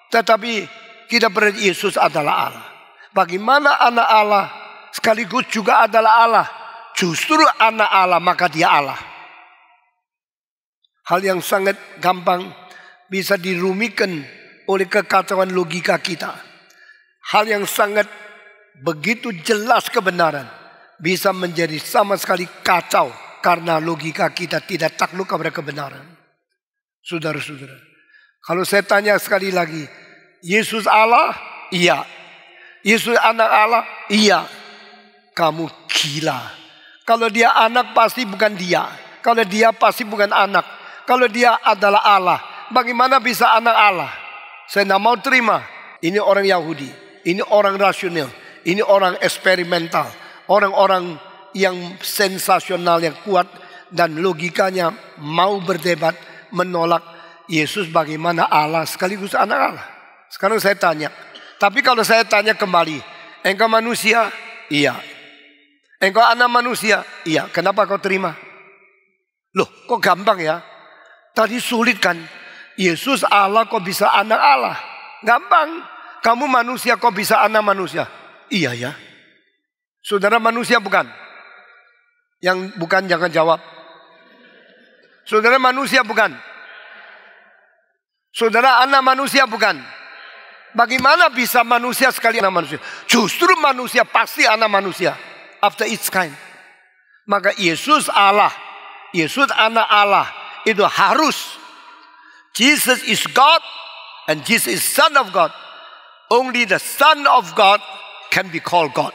Tetapi kita berarti Yesus adalah Allah. Bagaimana anak Allah sekaligus juga adalah Allah? Justru anak Allah maka dia Allah. Hal yang sangat gampang bisa dirumikan oleh kekacauan logika kita. Hal yang sangat begitu jelas kebenaran bisa menjadi sama sekali kacau karena logika kita tidak takluk kepada kebenaran. Saudara-saudara, kalau saya tanya sekali lagi, Yesus Allah? Iya. Yesus anak Allah? Iya. Kamu gila. Kalau dia anak pasti bukan dia. Kalau dia pasti bukan anak. Kalau dia adalah Allah, bagaimana bisa anak Allah? Saya tidak mau terima. Ini orang Yahudi. Ini orang rasional. Ini orang eksperimental. Orang-orang yang sensasional, yang kuat. Dan logikanya mau berdebat, menolak Yesus bagaimana Allah sekaligus anak Allah. Sekarang saya tanya, tapi kalau saya tanya kembali, engkau manusia? Iya. Engkau anak manusia? Iya. Kenapa kau terima? Loh, kok gampang ya? Tadi sulit kan? Yesus Allah kok bisa anak Allah? Gampang. Kamu manusia kok bisa anak manusia? Iya ya. Saudara manusia bukan? Yang bukan jangan jawab. Saudara manusia bukan? Saudara anak manusia bukan? Bagaimana bisa manusia sekali anak manusia? Justru manusia pasti anak manusia. After its kind. Maka Yesus Allah, Yesus anak Allah itu harus. Jesus is God and Jesus is Son of God. Only the Son of God can be called God.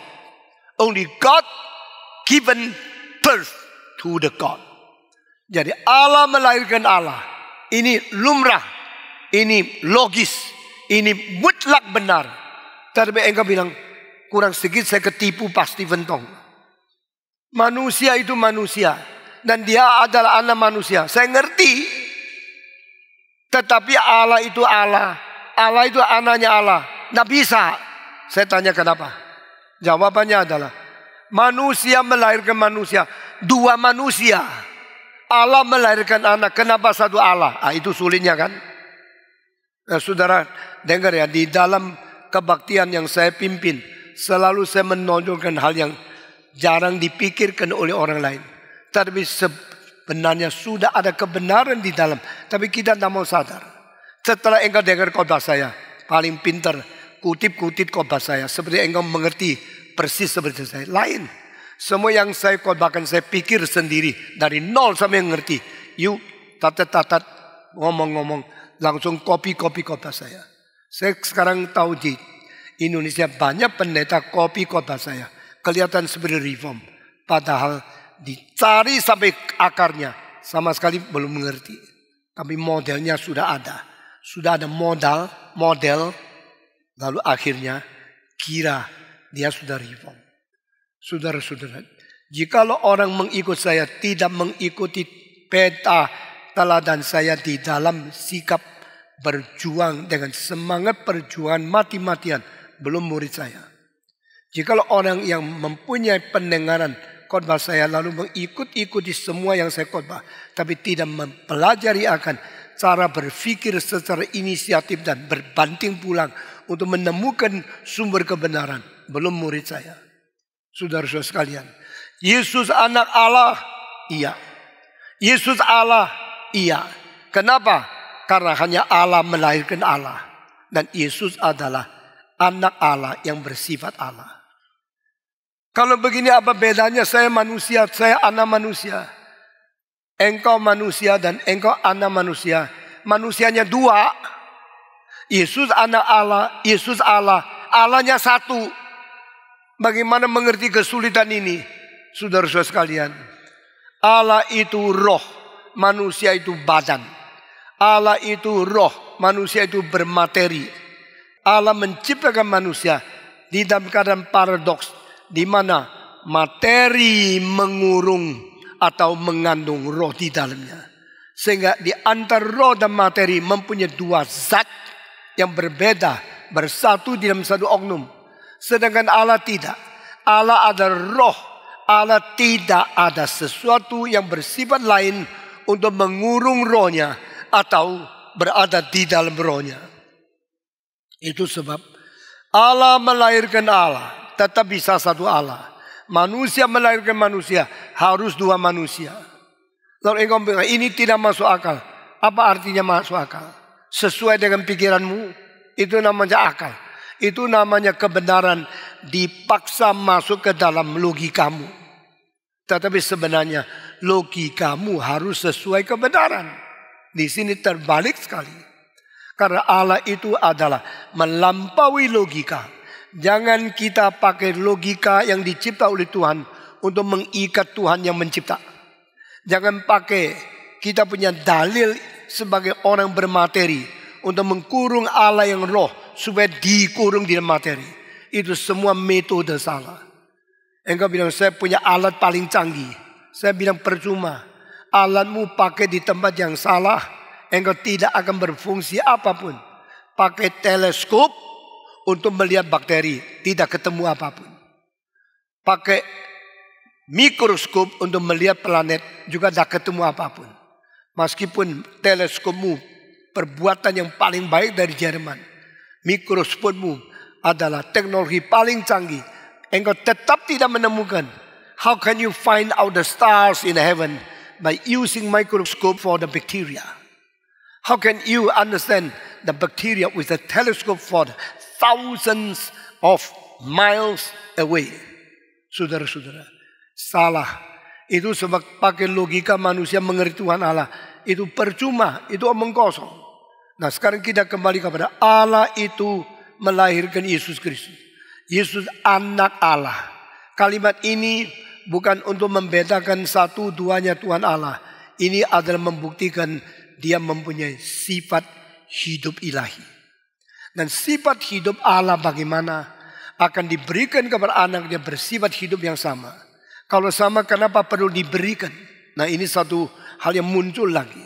Only God given birth to the God. Jadi Allah melahirkan Allah. Ini lumrah. Ini logis. Ini mutlak benar. Tapi engkau bilang, kurang sedikit saya ketipu pasti bentong. Manusia itu manusia. Dan dia adalah anak manusia. Saya ngerti. Tetapi Allah itu Allah. Allah itu anaknya Allah. Nggak bisa. Saya tanya kenapa? Jawabannya adalah manusia melahirkan manusia. Dua manusia. Allah melahirkan anak. Kenapa satu Allah? Itu sulitnya kan? Nah, saudara dengar ya. Di dalam kebaktian yang saya pimpin. Selalu saya menonjolkan hal yang jarang dipikirkan oleh orang lain. Tapi sebenarnya sudah ada kebenaran di dalam. Tapi kita tidak mau sadar. Setelah engkau dengar khotbah saya. Paling pintar. Kutip-kutip khotbah saya. Seperti engkau mengerti persis seperti saya. Lain. Semua yang saya khotbahkan saya pikir sendiri. Dari nol sampai ngerti. Yuk tatat-tatat. Ngomong-ngomong. Langsung copy khotbah saya. Saya sekarang tahu di Indonesia banyak pendeta copy khotbah saya. Kelihatan seperti reform. Padahal dicari sampai akarnya. Sama sekali belum mengerti. Tapi modelnya sudah ada. Sudah ada model. Lalu akhirnya kira dia sudah reform. Saudara-saudara. Jikalau orang mengikut saya tidak mengikuti peta teladan saya di dalam sikap berjuang dengan semangat perjuangan mati-matian. Belum murid saya. Jikalau orang yang mempunyai pendengaran khotbah saya lalu mengikuti semua yang saya khotbah. Tapi tidak mempelajari akan cara berpikir secara inisiatif dan berbanting pulang. Untuk menemukan sumber kebenaran. Belum murid saya. Saudara-saudara sekalian. Yesus anak Allah. Iya. Yesus Allah. Iya. Kenapa? Karena hanya Allah melahirkan Allah. Dan Yesus adalah anak Allah yang bersifat Allah. Kalau begini apa bedanya saya manusia, saya anak manusia. Engkau manusia dan engkau anak manusia. Manusianya dua. Yesus anak Allah, Yesus Allah. Allahnya satu. Bagaimana mengerti kesulitan ini? Saudara-saudara sekalian. Allah itu roh. Manusia itu badan. Allah itu roh. Manusia itu bermateri. Allah menciptakan manusia di dalam keadaan paradoks. Di mana materi mengurung atau mengandung roh di dalamnya. Sehingga di antara roh dan materi mempunyai dua zat yang berbeda. Bersatu di dalam satu oknum. Sedangkan Allah tidak. Allah adalah roh. Allah tidak ada sesuatu yang bersifat lain untuk mengurung rohnya. Atau berada di dalam rohnya. Itu sebab Allah melahirkan Allah. Tetap bisa satu Allah. Manusia melahirkan manusia. Harus dua manusia. Lalu engkau bilang ini tidak masuk akal. Apa artinya masuk akal? Sesuai dengan pikiranmu. Itu namanya akal. Itu namanya kebenaran dipaksa masuk ke dalam logikamu. Tetapi sebenarnya logikamu harus sesuai kebenaran. Di sini terbalik sekali. Karena Allah itu adalah melampaui logika. Jangan kita pakai logika yang dicipta oleh Tuhan untuk mengikat Tuhan yang mencipta. Jangan pakai kita punya dalil sebagai orang bermateri untuk mengkurung Allah yang roh supaya dikurung di dalam materi. Itu semua metode salah. Engkau bilang saya punya alat paling canggih. Saya bilang percuma. Alatmu pakai di tempat yang salah. Engkau tidak akan berfungsi apapun. Pakai teleskop untuk melihat bakteri. Tidak ketemu apapun. Pakai mikroskop untuk melihat planet juga tidak ketemu apapun. Meskipun teleskopmu perbuatan yang paling baik dari Jerman, mikroskopmu adalah teknologi paling canggih, engkau tetap tidak menemukan. How can you find out the stars in heaven by using microscope for the bacteria? How can you understand the bacteria with a telescope for thousands of miles away? Saudara-saudara, salah. Itu sebab pakai logika manusia mengerti Tuhan Allah. Itu percuma, itu omong kosong. Nah sekarang kita kembali kepada Allah itu melahirkan Yesus Kristus. Yesus anak Allah. Kalimat ini bukan untuk membedakan satu duanya Tuhan Allah. Ini adalah membuktikan dia mempunyai sifat hidup ilahi. Dan sifat hidup Allah bagaimana akan diberikan kepada anaknya bersifat hidup yang sama. Kalau sama kenapa perlu diberikan? Nah ini satu hal yang muncul lagi.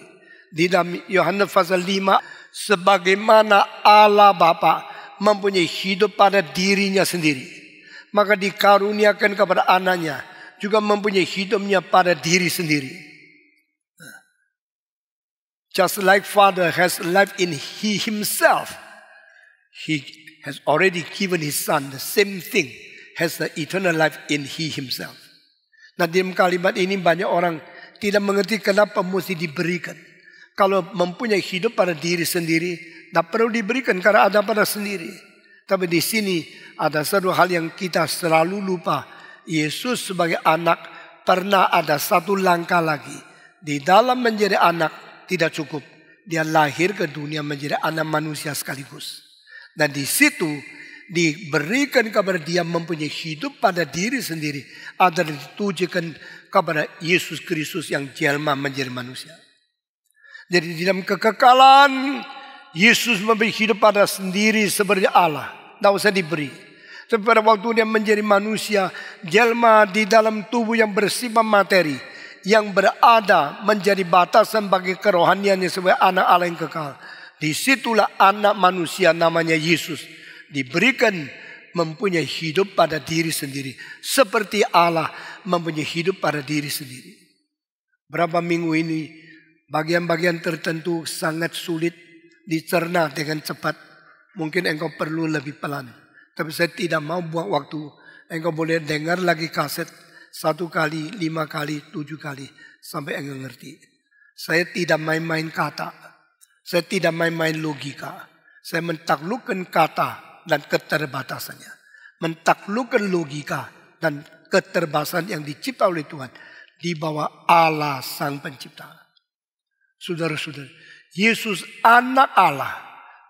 Di dalam Yohanes pasal 5. Sebagaimana Allah Bapa mempunyai hidup pada dirinya sendiri, maka dikaruniakan kepada anaknya juga mempunyai hidupnya pada diri sendiri. Just like Father has life in He Himself, He has already given His Son. The same thing has the eternal life in He Himself. Nah dalam kalimat ini banyak orang tidak mengerti kenapa mesti diberikan. Kalau mempunyai hidup pada diri sendiri, tidak perlu diberikan karena ada pada sendiri. Tapi di sini ada satu hal yang kita selalu lupa. Yesus sebagai anak pernah ada satu langkah lagi. Di dalam menjadi anak tidak cukup. Dia lahir ke dunia menjadi anak manusia sekaligus. Dan di situ diberikan kepada dia mempunyai hidup pada diri sendiri. Adalah ditujukan kepada Yesus Kristus yang jelma menjadi manusia. Jadi di dalam kekekalan Yesus memberi hidup pada sendiri seperti Allah. Tidak usah diberi. Tapi pada waktu dia menjadi manusia, jelma di dalam tubuh yang bersifat materi, yang berada menjadi batasan bagi kerohaniannya sebagai anak Allah yang kekal. Disitulah anak manusia namanya Yesus diberikan mempunyai hidup pada diri sendiri. Seperti Allah mempunyai hidup pada diri sendiri. Berapa minggu ini bagian-bagian tertentu sangat sulit dicerna dengan cepat. Mungkin engkau perlu lebih pelan. Tapi saya tidak mau buang waktu. Engkau boleh dengar lagi kaset 1 kali, 5 kali, 7 kali. Sampai engkau ngerti. Saya tidak main-main kata. Saya tidak main-main logika. Saya mentaklukkan kata dan keterbatasannya. Mentaklukkan logika dan keterbatasan yang dicipta oleh Tuhan. Di bawah Allah Sang Pencipta. Saudara-saudara, Yesus anak Allah.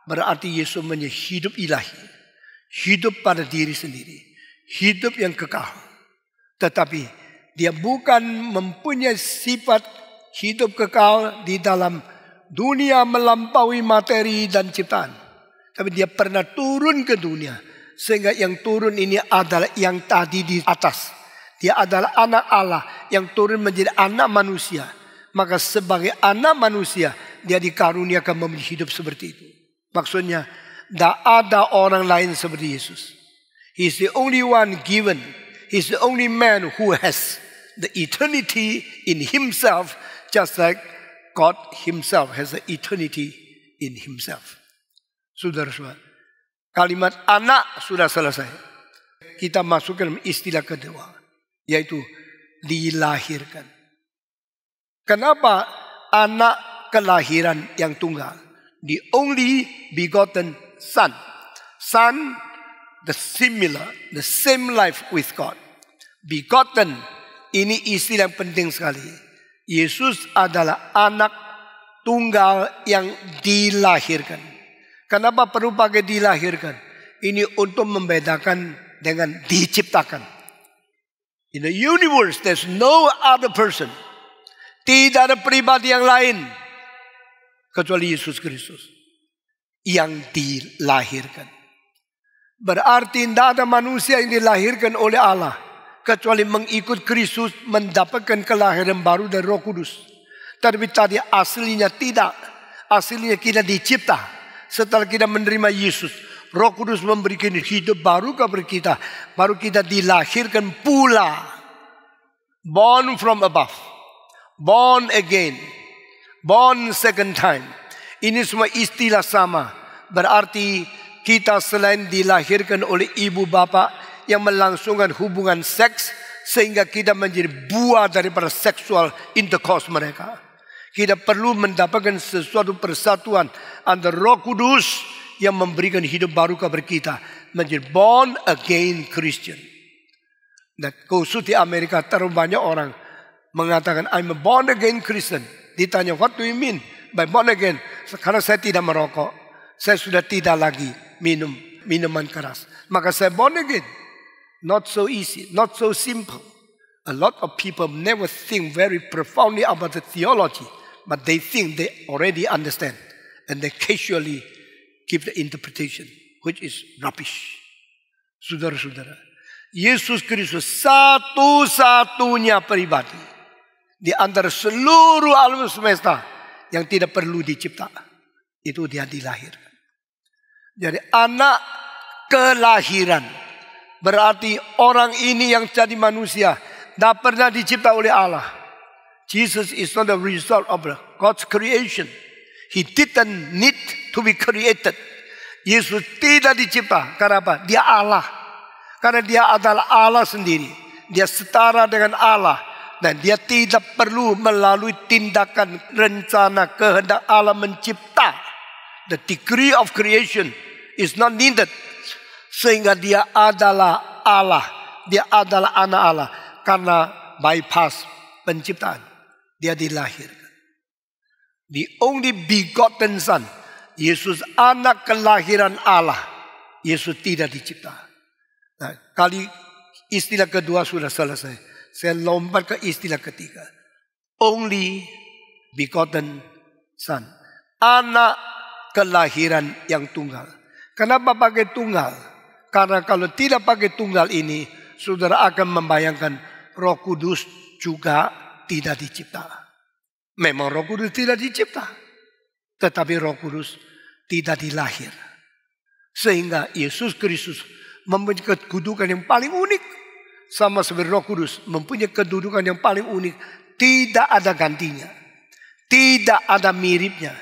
Berarti Yesus menjadi hidup ilahi. Hidup pada diri sendiri. Hidup yang kekal. Tetapi dia bukan mempunyai sifat hidup kekal di dalam dunia melampaui materi dan ciptaan. Tapi dia pernah turun ke dunia. Sehingga yang turun ini adalah yang tadi di atas. Dia adalah anak Allah yang turun menjadi anak manusia. Maka sebagai anak manusia dia dikaruniakan memiliki hidup seperti itu. Maksudnya tidak ada orang lain seperti Yesus. He is the only one given. He is the only man who has the eternity in himself. Just like God himself has the eternity in himself. Saudara-saudara, kalimat anak sudah selesai. Kita masuk ke dalam istilah kedua. Yaitu dilahirkan. Kenapa anak kelahiran yang tunggal? The only begotten Son. Son, the same life with God. Begotten, ini istilah yang penting sekali. Yesus adalah anak tunggal yang dilahirkan. Kenapa perlu pakai dilahirkan? Ini untuk membedakan dengan diciptakan. In the universe, there's no other person. Tidak ada pribadi yang lain kecuali Yesus Kristus yang dilahirkan. Berarti tidak ada manusia yang dilahirkan oleh Allah kecuali mengikut Kristus mendapatkan kelahiran baru dari Roh Kudus. Tapi tadi aslinya tidak. Aslinya kita dicipta. Setelah kita menerima Yesus, Roh Kudus memberikan hidup baru kepada kita. Baru kita dilahirkan pula. born from above, born again, born second time. Ini semua istilah sama. Berarti kita selain dilahirkan oleh ibu bapa yang melangsungkan hubungan seks, sehingga kita menjadi buah daripada seksual intercourse mereka. Kita perlu mendapatkan sesuatu persatuan antara Roh Kudus yang memberikan hidup baru kepada kita, menjadi born again Christian. Dan khusus di Amerika terlalu banyak orang mengatakan I'm a born again Christian. Ditanya what do you mean by born again? Karena saya tidak merokok, saya sudah tidak lagi minum minuman keras, maka saya born again. Not so easy, not so simple. A lot of people never think very profoundly about the theology, but they think they already understand, and they casually give the interpretation, which is rubbish. Saudara-saudara, Yesus Kristus satu-satunya pribadi di antara seluruh alam semesta yang tidak perlu dicipta. Itu dia dilahirkan. Jadi anak kelahiran. Berarti orang ini yang jadi manusia tidak pernah dicipta oleh Allah. Jesus is not a result of God's creation. He didn't need to be created. Yesus tidak dicipta. Karena apa? Dia Allah. Karena dia adalah Allah sendiri. Dia setara dengan Allah. Dan dia tidak perlu melalui tindakan rencana kehendak Allah mencipta. The degree of creation is not needed. Sehingga dia adalah Allah. Dia adalah anak Allah. Karena bypass penciptaan. Dia dilahirkan. The only begotten son. Yesus anak kelahiran Allah. Yesus tidak dicipta. Nah, kali istilah kedua sudah selesai. Saya lompat ke istilah ketiga. Only begotten son. Anak kelahiran yang tunggal. Kenapa pakai tunggal? Karena kalau tidak pakai tunggal ini, saudara akan membayangkan Roh Kudus juga tidak dicipta. Memang Roh Kudus tidak dicipta. Tetapi Roh Kudus tidak dilahir. Sehingga Yesus Kristus mempunyai kedudukan yang paling unik. Sama seperti Roh Kudus mempunyai kedudukan yang paling unik. Tidak ada gantinya. Tidak ada miripnya.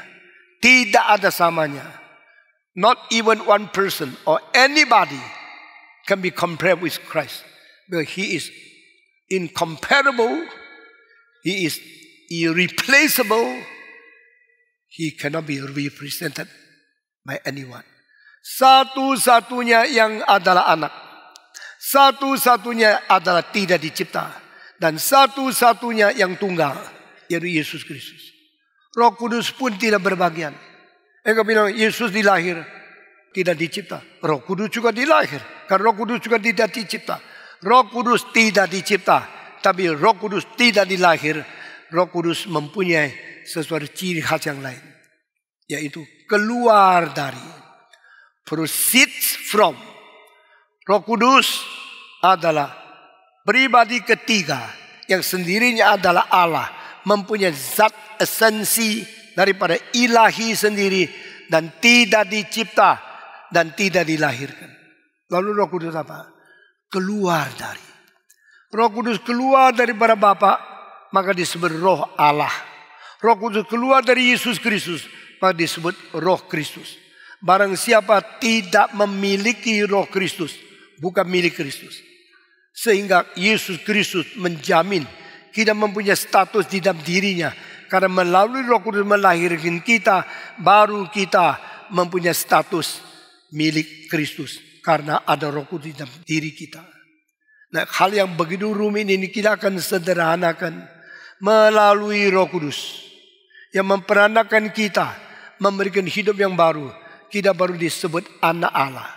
Tidak ada samanya. Not even one person or anybody can be compared with Christ. Because he is incomparable. He is irreplaceable. He cannot be represented by anyone. Satu-satunya yang adalah anak. Satu-satunya adalah tidak dicipta. Dan satu-satunya yang tunggal, yaitu Yesus Kristus. Roh Kudus pun tidak berbagian. Engkau bilang Yesus dilahir, tidak dicipta. Roh Kudus juga dilahir. Karena Roh Kudus juga tidak dicipta. Roh Kudus tidak dicipta. Tapi Roh Kudus tidak dilahir. Roh Kudus mempunyai sesuatu ciri khas yang lain. Yaitu keluar dari. Proceeds from. Roh Kudus adalah pribadi ketiga. Yang sendirinya adalah Allah. Mempunyai zat esensi daripada ilahi sendiri. Dan tidak dicipta. Dan tidak dilahirkan. Lalu Roh Kudus apa? Keluar dari. Roh Kudus keluar daripada Bapa, maka disebut Roh Allah. Roh Kudus keluar dari Yesus Kristus, maka disebut Roh Kristus. Barang siapa tidak memiliki Roh Kristus, bukan milik Kristus. Sehingga Yesus Kristus menjamin kita mempunyai status di dalam dirinya. Karena melalui Roh Kudus melahirkan kita, baru kita mempunyai status milik Kristus. Karena ada Roh Kudus di dalam diri kita. Nah, hal yang begitu rumit ini kita akan sederhanakan melalui Roh Kudus. Yang memperanakan kita, memberikan hidup yang baru. Kita baru disebut anak Allah.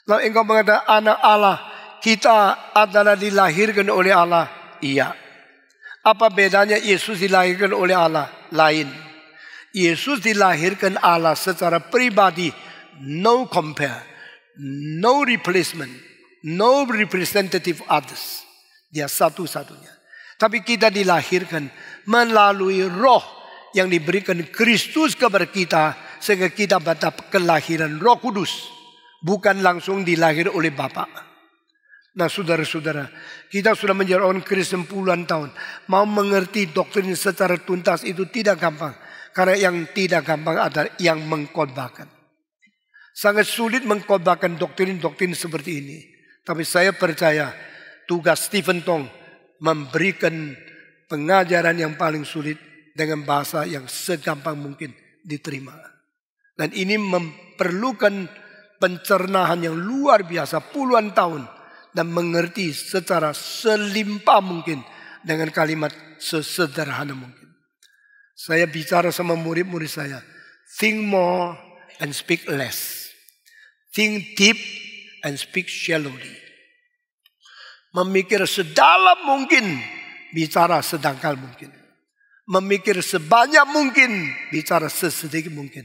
Lalu engkau mengatakan anak Allah, kita adalah dilahirkan oleh Allah. Iya. Apa bedanya Yesus dilahirkan oleh Allah? Lain. Yesus dilahirkan Allah secara pribadi. No compare. No replacement. No representative others. Dia satu-satunya. Tapi kita dilahirkan melalui roh yang diberikan Kristus kepada kita. Sehingga kita mendapat kelahiran Roh Kudus. Bukan langsung dilahir oleh Bapa. Nah saudara-saudara, kita sudah menjadi orang Kristen puluhan tahun. Mau mengerti doktrin secara tuntas itu tidak gampang. Karena yang tidak gampang adalah yang mengkhotbahkan. Sangat sulit mengkhotbahkan doktrin-doktrin seperti ini. Tapi saya percaya tugas Stephen Tong memberikan pengajaran yang paling sulit dengan bahasa yang segampang mungkin diterima. Dan ini memerlukan pencernaan yang luar biasa puluhan tahun. Dan mengerti secara selimpah mungkin dengan kalimat sesederhana mungkin. Saya bicara sama murid-murid saya. Think more and speak less. Think deep and speak shallowly. Memikir sedalam mungkin, bicara sedangkal mungkin. Memikir sebanyak mungkin, bicara sesedikit mungkin.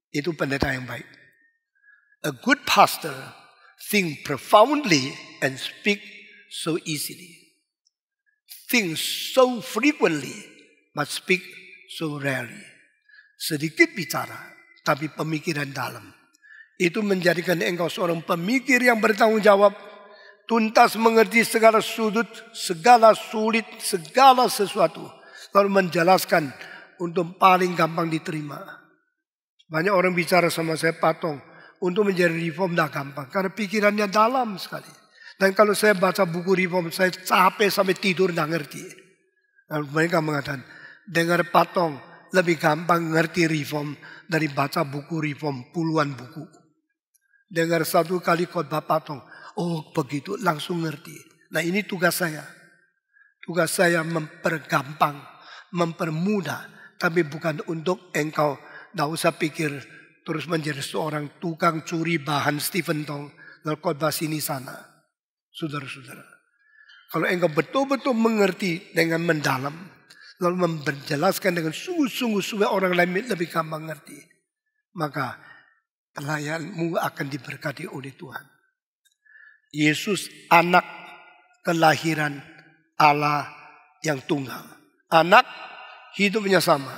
Itu pendeta yang baik. A good pastor think profoundly and speak so easily. Think so frequently, but speak so rarely. Sedikit bicara, tapi pemikiran dalam. Itu menjadikan engkau seorang pemikir yang bertanggung jawab, tuntas mengerti segala sudut, segala sulit, segala sesuatu. Lalu menjelaskan untuk paling gampang diterima. Banyak orang bicara sama saya, Patong, untuk menjadi reform dah gampang. Karena pikirannya dalam sekali. Dan kalau saya baca buku reform, saya capek sampai tidur dah ngerti. Dan mereka mengatakan, dengar Patong lebih gampang ngerti reform dari baca buku reform puluhan buku. Dengar satu kali khotbah Patong, oh begitu langsung ngerti. Nah ini tugas saya. Tugas saya mempergampang, mempermudah. Tapi bukan untuk engkau tidak usah pikir terus menjadi seorang tukang curi bahan Stephen Tong. Lalu khotbah sini sana. Saudara-saudara. Kalau engkau betul-betul mengerti dengan mendalam. Lalu menjelaskan dengan sungguh-sungguh supaya orang lain lebih gampang mengerti. Maka pelayanmu akan diberkati oleh Tuhan. Yesus anak kelahiran Allah yang tunggal. Anak hidupnya sama.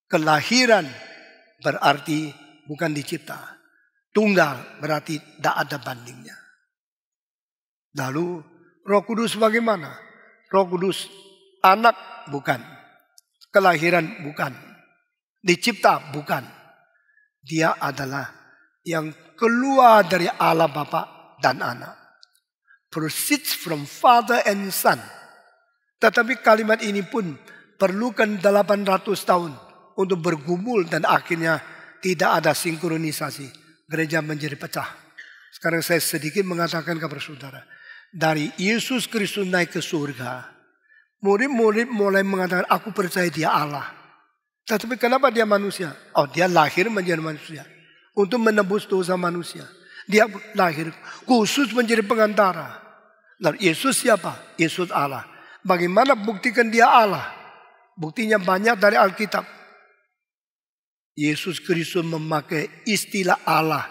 Kelahiran berarti bukan dicipta. Tunggal berarti tidak ada bandingnya. Lalu Roh Kudus bagaimana? Roh Kudus anak bukan. Kelahiran bukan. Dicipta bukan. Dia adalah yang keluar dari Allah Bapa dan Anak. Proceeds from Father and Son. Tetapi kalimat ini pun perlukan 800 tahun untuk bergumul dan akhirnya tidak ada sinkronisasi. Gereja menjadi pecah. Sekarang saya sedikit mengatakan kepada saudara. Dari Yesus Kristus naik ke surga. Murid-murid mulai mengatakan aku percaya dia Allah. Tetapi kenapa dia manusia? Oh dia lahir menjadi manusia. Untuk menebus dosa manusia. Dia lahir khusus menjadi pengantara. Lalu Yesus siapa? Yesus Allah. Bagaimana buktikan dia Allah? Buktinya banyak dari Alkitab. Yesus Kristus memakai istilah Allah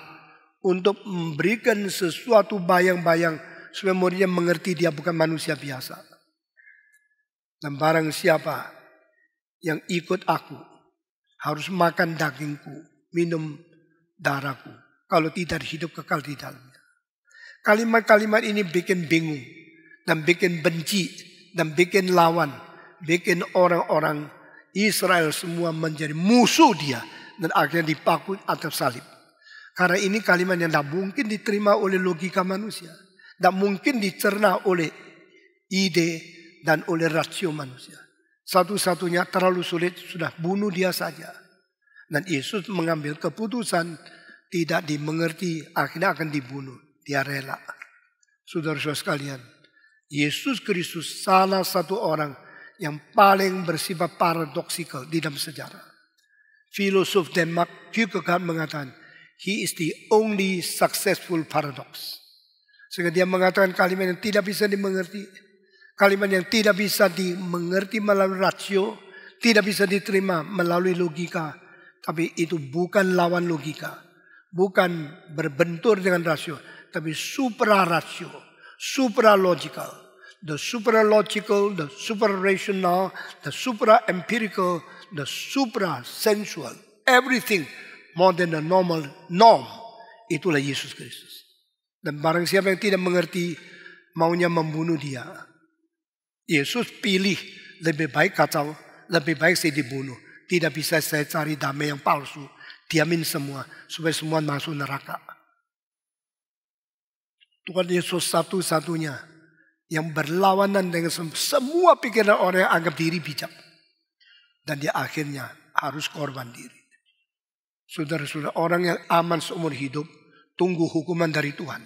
untuk memberikan sesuatu bayang-bayang supaya muridnya mengerti dia bukan manusia biasa. Dan barang siapa yang ikut aku harus makan dagingku, minum darahku. Kalau tidak hidup kekal di dalamnya. Kalimat-kalimat ini bikin bingung dan bikin benci dan bikin lawan, bikin orang-orang Israel semua menjadi musuh dia. Dan akhirnya dipaku atas salib. Karena ini kalimat yang tidak mungkin diterima oleh logika manusia. Tidak mungkin dicerna oleh ide dan oleh rasio manusia. Satu-satunya terlalu sulit sudah bunuh dia saja. Dan Yesus mengambil keputusan tidak dimengerti akhirnya akan dibunuh. Dia rela. Saudara-saudara sekalian. Yesus Kristus salah satu orang yang paling bersifat paradoksikal di dalam sejarah. Filosof Denmark Kierkegaard mengatakan, he is the only successful paradox. Sehingga dia mengatakan kalimat yang tidak bisa dimengerti. Kalimat yang tidak bisa dimengerti melalui rasio. Tidak bisa diterima melalui logika. Tapi itu bukan lawan logika. Bukan berbentur dengan rasio. Tapi supra-rasio. Supra-logical. The supra-logical, the supra-rational, the supra-empirical, the supra-sensual. Everything more than the normal norm. Itulah Yesus Kristus. Dan barang siapa yang tidak mengerti, maunya membunuh dia. Yesus pilih lebih baik kacau, lebih baik saya dibunuh. Tidak bisa saya cari damai yang palsu. Diamin semua, supaya semua masuk neraka. Tuhan Yesus satu-satunya yang berlawanan dengan semua pikiran orang yang anggap diri bijak. Dan dia akhirnya harus korban diri. Saudara-saudara, orang yang aman seumur hidup, tunggu hukuman dari Tuhan.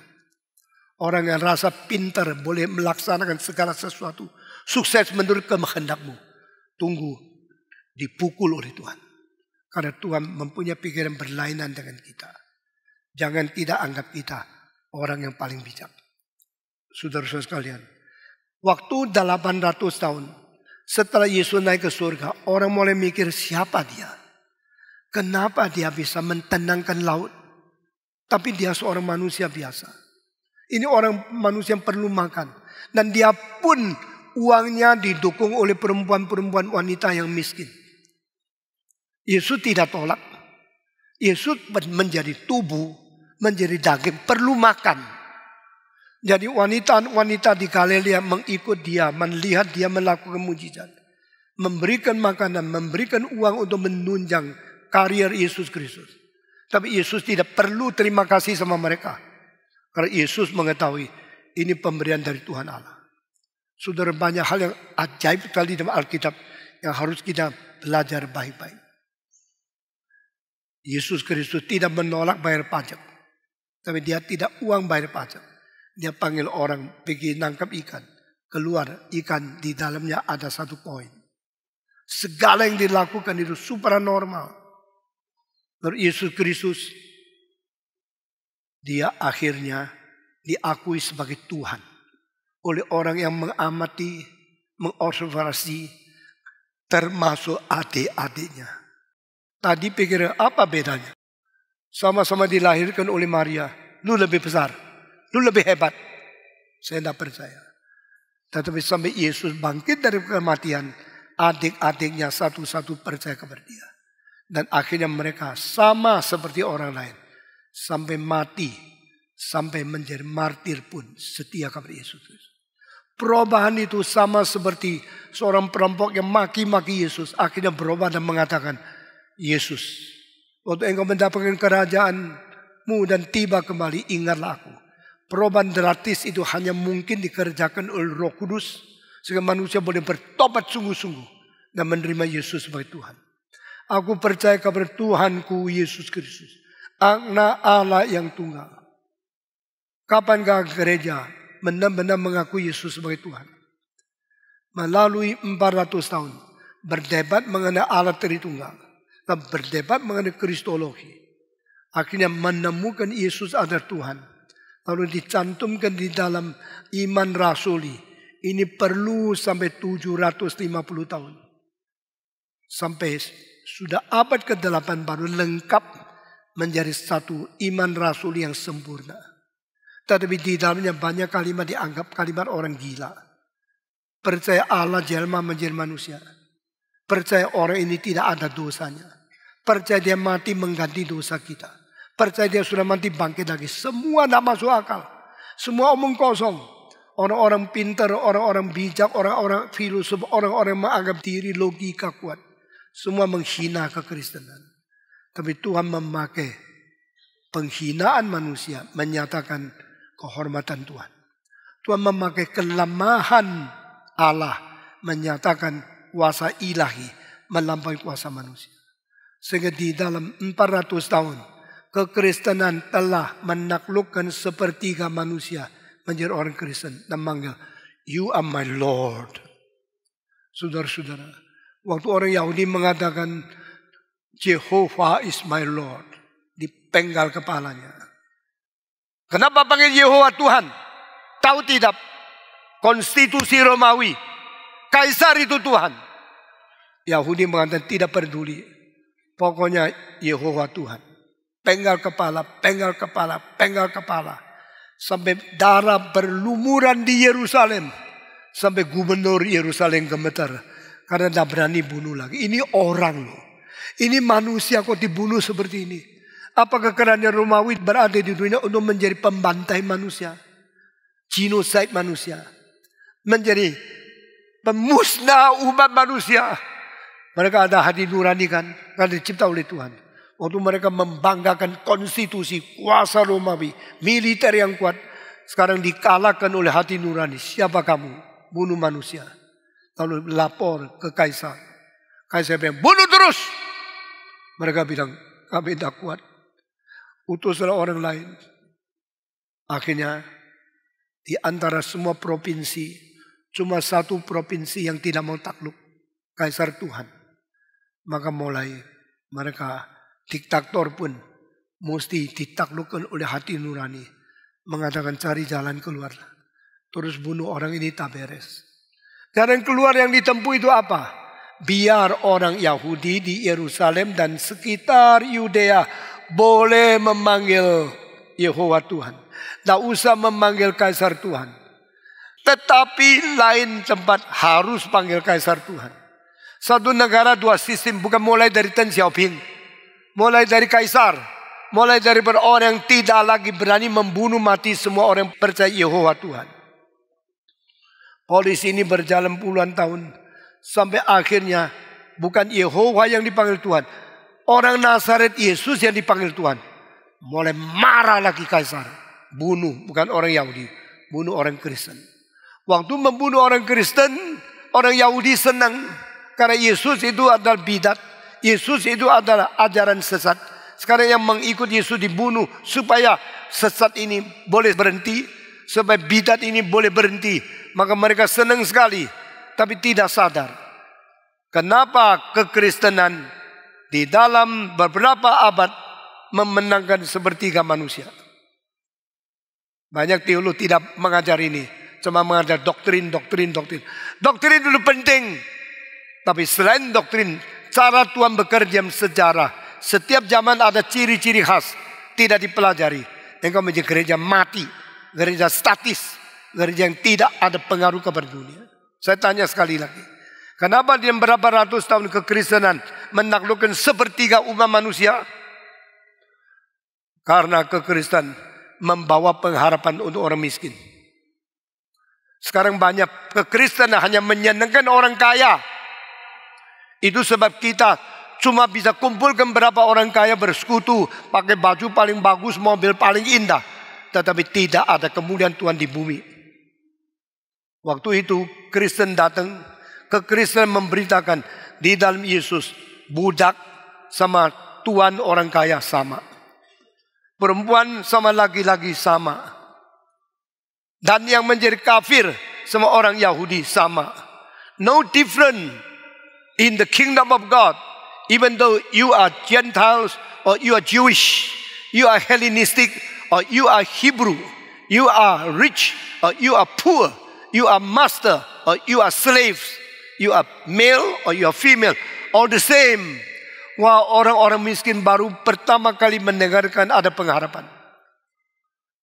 Orang yang rasa pintar boleh melaksanakan segala sesuatu, sukses menurut kehendakmu, tunggu dipukul oleh Tuhan. Karena Tuhan mempunyai pikiran berlainan dengan kita. Jangan tidak anggap kita orang yang paling bijak. Saudara-saudara sekalian, waktu 800 tahun setelah Yesus naik ke surga, orang mulai mikir siapa dia? Kenapa dia bisa mentenangkan laut? Tapi dia seorang manusia biasa. Ini orang manusia yang perlu makan. Dan dia pun uangnya didukung oleh perempuan-perempuan wanita yang miskin. Yesus tidak tolak. Yesus menjadi tubuh, menjadi daging, perlu makan. Jadi wanita-wanita di Galilea mengikut dia, melihat dia melakukan mujizat. Memberikan makanan, memberikan uang untuk menunjang karier Yesus Kristus. Tapi Yesus tidak perlu terima kasih sama mereka. Karena Yesus mengetahui ini pemberian dari Tuhan Allah. Saudara, banyak hal yang ajaib sekali dalam Alkitab yang harus kita belajar baik-baik. Yesus Kristus tidak menolak bayar pajak. Tapi dia tidak uang bayar pajak. Dia panggil orang pergi nangkap ikan. Keluar ikan di dalamnya ada 1 koin. Segala yang dilakukan itu suprannormal. Lalu Yesus Kristus, dia akhirnya diakui sebagai Tuhan. Oleh orang yang mengamati, mengobservasi, termasuk adik-adiknya. Tadi pikir apa bedanya? Sama-sama dilahirkan oleh Maria. Lu lebih besar, lu lebih hebat. Saya tidak percaya. Tetapi sampai Yesus bangkit dari kematian, adik-adiknya satu-satu percaya kepada dia. Dan akhirnya mereka sama seperti orang lain. Sampai mati, sampai menjadi martir pun setia kepada Yesus. Perubahan itu sama seperti seorang perampok yang maki-maki Yesus. Akhirnya berubah dan mengatakan, Yesus, waktu engkau mendapatkan kerajaanmu dan tiba kembali, ingatlah aku. Perubahan drastis itu hanya mungkin dikerjakan oleh Roh Kudus. Sehingga manusia boleh bertobat sungguh-sungguh dan menerima Yesus sebagai Tuhan. Aku percaya kepada Tuhanku Yesus Kristus, Anak Allah yang tunggal. Kapankah gereja benar-benar mengakui Yesus sebagai Tuhan? Melalui 400 tahun berdebat mengenai Allah Tritunggal dan berdebat mengenai Kristologi. Akhirnya menemukan Yesus adalah Tuhan. Lalu dicantumkan di dalam iman rasuli. Ini perlu sampai 750 tahun. Sampai sudah abad ke-8 baru lengkap menjadi satu iman rasul yang sempurna. Tetapi di dalamnya banyak kalimat dianggap kalimat orang gila. Percaya Allah jelma menjadi manusia. Percaya orang ini tidak ada dosanya. Percaya dia mati mengganti dosa kita. Percaya dia sudah mati bangkit lagi. Semua tidak masuk akal. Semua omong kosong. Orang-orang pintar, orang-orang bijak, orang-orang filosof, orang-orang menganggap diri logika kuat. Semua menghina kekristenan. Tapi Tuhan memakai penghinaan manusia menyatakan kehormatan Tuhan. Tuhan memakai kelemahan Allah menyatakan kuasa ilahi melampaui kuasa manusia. Sehingga di dalam 400 tahun kekristenan telah menaklukkan sepertiga manusia menjadi orang Kristen dan manggil, You are my Lord. Saudara-saudara, waktu orang Yahudi mengatakan Jehovah is my Lord, dipenggal kepalanya. Kenapa panggil Yehova Tuhan? Tahu tidak? Konstitusi Romawi, Kaisar itu Tuhan. Yahudi mengatakan tidak peduli. Pokoknya Yehova Tuhan. Penggal kepala, penggal kepala, penggal kepala. Sampai darah berlumuran di Yerusalem. Sampai gubernur Yerusalem gemetar. Karena tidak berani bunuh lagi. Ini orang loh. Ini manusia kok dibunuh seperti ini. Apakah kerajaan Romawi berada di dunia untuk menjadi pembantai manusia? Genocide manusia. Menjadi pemusnah umat manusia. Mereka ada hati nurani kan. Karena dicipta oleh Tuhan. Waktu mereka membanggakan konstitusi, kuasa Romawi, militer yang kuat. Sekarang dikalahkan oleh hati nurani. Siapa kamu? Bunuh manusia. Lalu lapor ke Kaisar. Kaisar bilang, bunuh terus. Mereka bilang, kami tidak kuat. Utuslah orang lain. Akhirnya di antara semua provinsi, cuma satu provinsi yang tidak mau takluk. Kaisar Tuhan. Maka mulai mereka diktator pun mesti ditaklukkan oleh hati nurani. Mengatakan cari jalan keluar. Terus bunuh orang ini tak beres. Jalan keluar yang ditempuh itu apa? Biar orang Yahudi di Yerusalem dan sekitar Yudea boleh memanggil Yehova Tuhan. Tak usah memanggil Kaisar Tuhan. Tetapi lain tempat harus panggil Kaisar Tuhan. Satu negara dua sistem, bukan mulai dari Deng Xiaoping. Mulai dari Kaisar. Mulai dari orang yang tidak lagi berani membunuh mati semua orang yang percaya Yehova Tuhan. Polisi ini berjalan puluhan tahun. Sampai akhirnya bukan Yehova yang dipanggil Tuhan. Orang Nazaret Yesus yang dipanggil Tuhan. Mulai marah lagi Kaisar. Bunuh, bukan orang Yahudi. Bunuh orang Kristen. Waktu membunuh orang Kristen, orang Yahudi senang. Karena Yesus itu adalah bidat. Yesus itu adalah ajaran sesat. Sekarang yang mengikut Yesus dibunuh. Supaya sesat ini boleh berhenti. Supaya bidat ini boleh berhenti. Maka mereka senang sekali. Tapi tidak sadar. Kenapa kekristenan di dalam beberapa abad memenangkan sepertiga manusia. Banyak teolog tidak mengajar ini. Cuma mengajar doktrin. Doktrin dulu penting. Tapi selain doktrin, cara Tuhan bekerja sejarah. Setiap zaman ada ciri-ciri khas. Tidak dipelajari. Engkau menjadi gereja mati. Gereja statis. Gereja yang tidak ada pengaruh kepada dunia. Saya tanya sekali lagi. Kenapa di berapa ratus tahun kekristenan menaklukkan sepertiga umat manusia? Karena kekristenan membawa pengharapan untuk orang miskin. Sekarang banyak kekristenan hanya menyenangkan orang kaya. Itu sebab kita cuma bisa kumpulkan berapa orang kaya bersekutu, pakai baju paling bagus, mobil paling indah. Tetapi tidak ada kemuliaan Tuhan di bumi. Waktu itu Kristen datang, kekristenan memberitakan di dalam Yesus budak sama tuan orang kaya sama. Perempuan sama laki-laki sama. Dan yang menjadi kafir sama orang Yahudi sama. No different in the kingdom of God. Even though you are Gentiles or you are Jewish, you are Hellenistic or you are Hebrew, you are rich or you are poor, you are master or you are slaves, you are male or you are female, all the same. Wah, orang-orang miskin baru pertama kali mendengarkan ada pengharapan.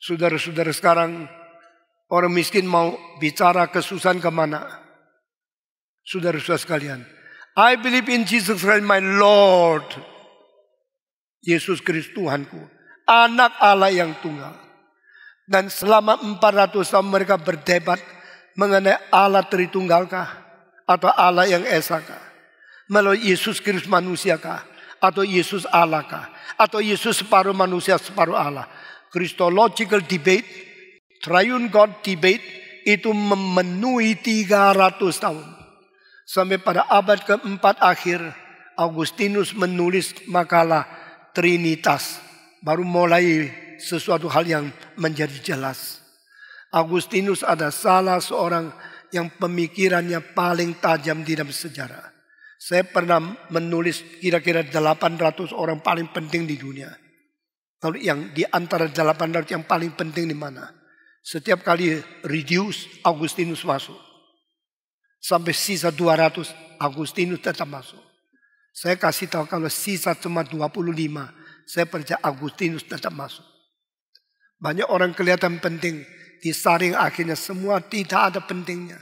Saudara-saudara sekarang, orang miskin mau bicara kesusahan kemana? Saudara-saudara sekalian, I believe in Jesus Christ my Lord. Yesus Kristus Tuhanku. Anak Allah yang tunggal. Dan selama 400 tahun mereka berdebat mengenai Allah Tritunggalkah atau Allah yang Esakah. Melalui Yesus Kristus manusiakah atau Yesus Allahkah atau Yesus separuh manusia separuh Allah. Christological debate, Triune God debate itu memenuhi 300 tahun. Sampai pada abad keempat akhir Augustinus menulis makalah Trinitas. Baru mulai sesuatu hal yang menjadi jelas. Augustinus ada salah seorang yang pemikirannya paling tajam di dalam sejarah. Saya pernah menulis kira-kira 800 orang paling penting di dunia. Lalu yang di antara 800 yang paling penting di mana? Setiap kali reduce, Augustinus masuk. Sampai sisa 200, Augustinus tetap masuk. Saya kasih tahu kalau sisa cuma 25, saya percaya Augustinus tetap masuk. Banyak orang kelihatan penting, disaring akhirnya semua tidak ada pentingnya.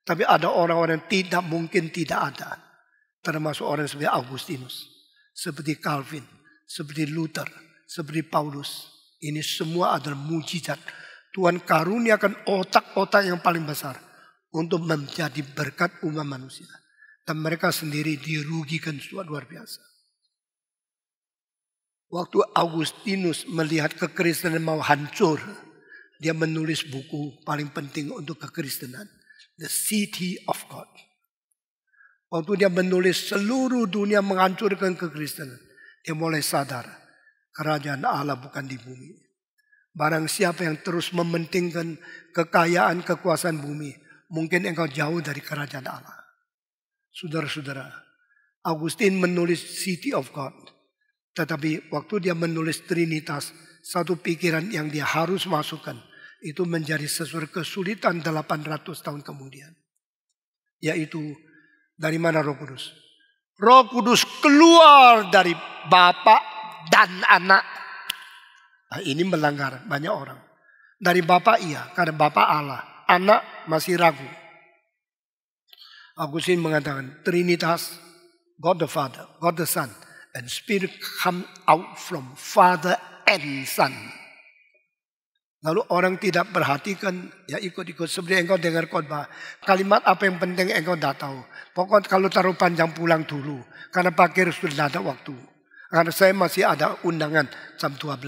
Tapi ada orang-orang yang tidak mungkin tidak ada. Termasuk orang seperti Augustinus, seperti Calvin, seperti Luther, seperti Paulus. Ini semua adalah mujizat. Tuhan karuniakan otak-otak yang paling besar untuk menjadi berkat umat manusia. Dan mereka sendiri dirugikan luar biasa. Waktu Augustinus melihat kekristenan mau hancur, dia menulis buku paling penting untuk kekristenan, The City of God. Waktu dia menulis seluruh dunia menghancurkan kekristenan, dia mulai sadar kerajaan Allah bukan di bumi. Barang siapa yang terus mementingkan kekayaan, kekuasaan bumi, mungkin engkau jauh dari kerajaan Allah. Saudara-saudara, Augustine menulis City of God. Tetapi waktu dia menulis Trinitas, satu pikiran yang dia harus masukkan, itu menjadi sesuatu kesulitan 800 tahun kemudian. Yaitu, dari mana Roh Kudus? Roh Kudus keluar dari Bapa dan Anak. Nah, ini melanggar banyak orang. Dari Bapa iya, karena Bapa Allah. Anak masih ragu. Augustine mengatakan Trinitas, God the Father, God the Son, and Spirit come out from Father and Son. Lalu orang tidak perhatikan, ya ikut-ikut. Seperti engkau dengar khotbah, kalimat apa yang penting engkau tidak tahu. Pokoknya kalau taruh panjang pulang dulu, karena pakir sudah ada waktu. Karena saya masih ada undangan jam 12.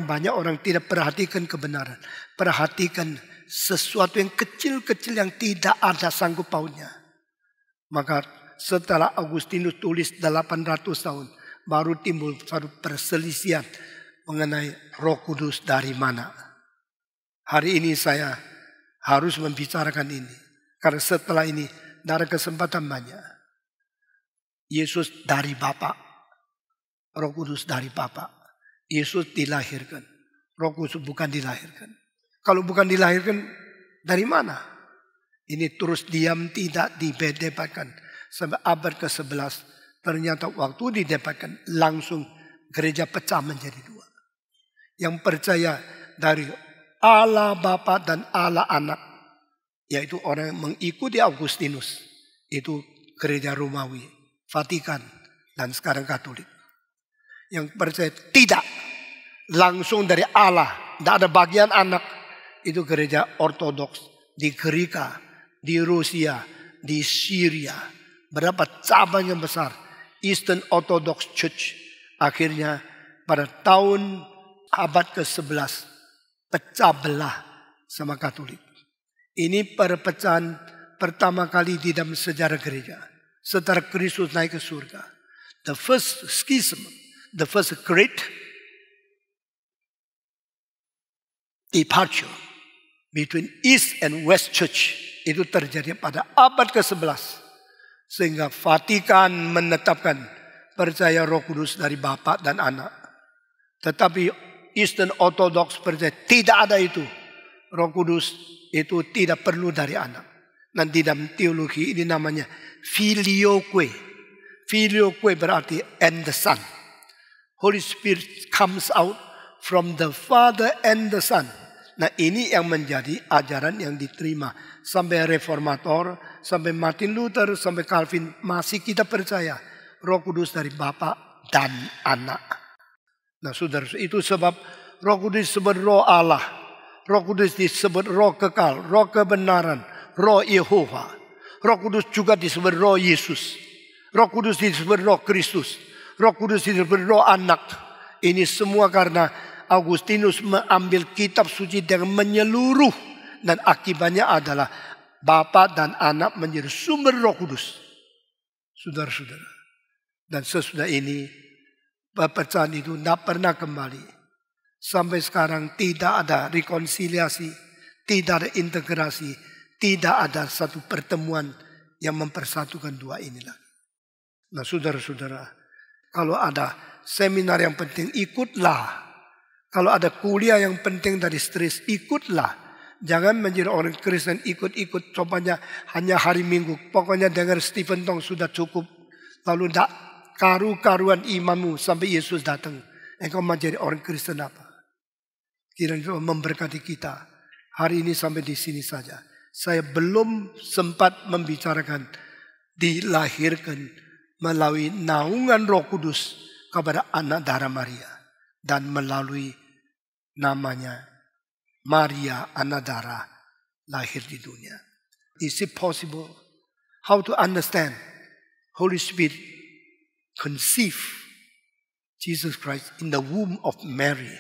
Banyak orang tidak perhatikan kebenaran. Perhatikan sesuatu yang kecil-kecil yang tidak ada sanggup pautnya. Maka setelah Augustinus tulis 800 tahun, baru timbul satu perselisihan mengenai Roh Kudus dari mana. Hari ini saya harus membicarakan ini. Karena setelah ini, dari kesempatan banyak. Yesus dari Bapa, Roh Kudus dari Bapa. Yesus dilahirkan, Roh Kudus bukan dilahirkan. Kalau bukan dilahirkan, dari mana? Ini terus diam tidak didebatkan. Sampai abad ke-11, ternyata waktu didebatkan, langsung gereja pecah menjadi dua. Yang percaya dari Allah Bapa dan Allah Anak, yaitu orang yang mengikuti Augustinus, itu gereja Romawi, Vatikan, dan sekarang Katolik. Yang percaya tidak, langsung dari Allah, tidak ada bagian anak, itu gereja Ortodoks di Gerika, di Rusia, di Syria. Berapa cabang yang besar, Eastern Orthodox Church. Akhirnya pada tahun abad ke-11 pecah belah sama Katolik. Ini perpecahan pertama kali di dalam sejarah gereja. Setelah Kristus naik ke surga. The first schism, the first great departure between East and West Church itu terjadi pada abad ke-11. Sehingga Vatikan menetapkan percaya Roh Kudus dari Bapa dan Anak. Tetapi Eastern Orthodox percaya tidak ada itu. Roh Kudus itu tidak perlu dari anak. Dan di dalam teologi ini namanya filioque. Filioque berarti and the Son. Holy Spirit comes out from the Father and the Son. Nah ini yang menjadi ajaran yang diterima. Sampai Reformator, sampai Martin Luther, sampai Calvin. Masih kita percaya Roh Kudus dari Bapa dan Anak. Nah saudara, itu sebab Roh Kudus disebut Roh Allah. Roh Kudus disebut Roh kekal, Roh kebenaran, Roh Yehova. Roh Kudus juga disebut Roh Yesus. Roh Kudus disebut Roh Kristus. Roh Kudus disebut Roh Anak. Ini semua karena Augustinus mengambil kitab suci dengan menyeluruh. Dan akibatnya adalah Bapa dan Anak menjadi sumber Roh Kudus. Saudara-saudara. Dan sesudah ini perpecahan itu tidak pernah kembali. Sampai sekarang tidak ada rekonsiliasi, tidak ada integrasi, tidak ada satu pertemuan yang mempersatukan dua ini lagi. Nah saudara-saudara, kalau ada seminar yang penting ikutlah. Kalau ada kuliah yang penting dari stres ikutlah. Jangan menjadi orang Kristen ikut-ikut, cobanya hanya hari Minggu. Pokoknya dengar Stephen Tong sudah cukup. Lalu tidak karu-karuan imanmu sampai Yesus datang. Engkau menjadi orang Kristen apa? Kiranya memberkati kita. Hari ini sampai di sini saja. Saya belum sempat membicarakan dilahirkan melalui naungan Roh Kudus kepada anak darah Maria. dan melalui namanya Maria Anadara lahir di dunia. Is it possible? How to understand Holy Spirit conceive Jesus Christ in the womb of Mary?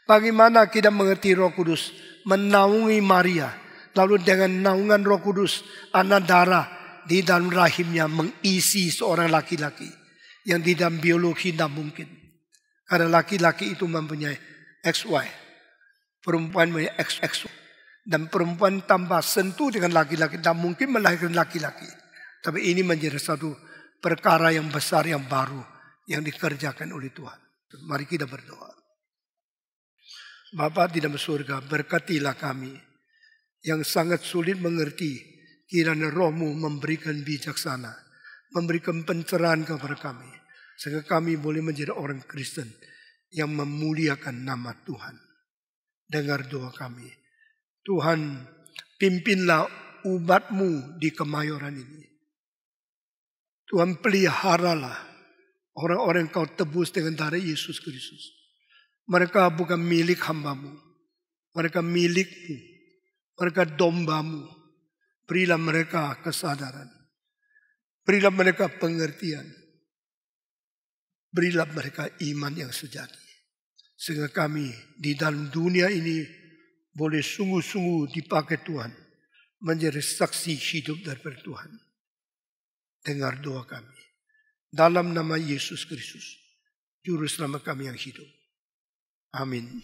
Bagaimana kita mengerti Roh Kudus menaungi Maria, lalu dengan naungan Roh Kudus Anadara di dalam rahimnya mengisi seorang laki-laki yang di dalam biologi tidak mungkin. Karena laki-laki itu mempunyai XY, perempuan mempunyai XX, dan perempuan tanpa sentuh dengan laki-laki tidak mungkin melahirkan laki-laki. Tapi ini menjadi satu perkara yang besar yang baru yang dikerjakan oleh Tuhan. Mari kita berdoa. Bapa di dalam surga, berkatilah kami yang sangat sulit mengerti, kiranya Roh-Mu memberikan bijaksana, memberikan pencerahan kepada kami, sehingga kami boleh menjadi orang Kristen yang memuliakan nama Tuhan. Dengar doa kami. Tuhan, pimpinlah umat-Mu di Kemayoran ini. Tuhan, peliharalah orang-orang Kau tebus dengan darah Yesus Kristus. Mereka bukan milik hamba-Mu. Mereka milik-Mu. Mereka domba-Mu. Berilah mereka kesadaran. Berilah mereka pengertian. Berilah mereka iman yang sejati. Sehingga kami di dalam dunia ini boleh sungguh-sungguh dipakai Tuhan. Menjadi saksi hidup daripada Tuhan. Dengar doa kami. Dalam nama Yesus Kristus. Juru selamat kami yang hidup. Amin.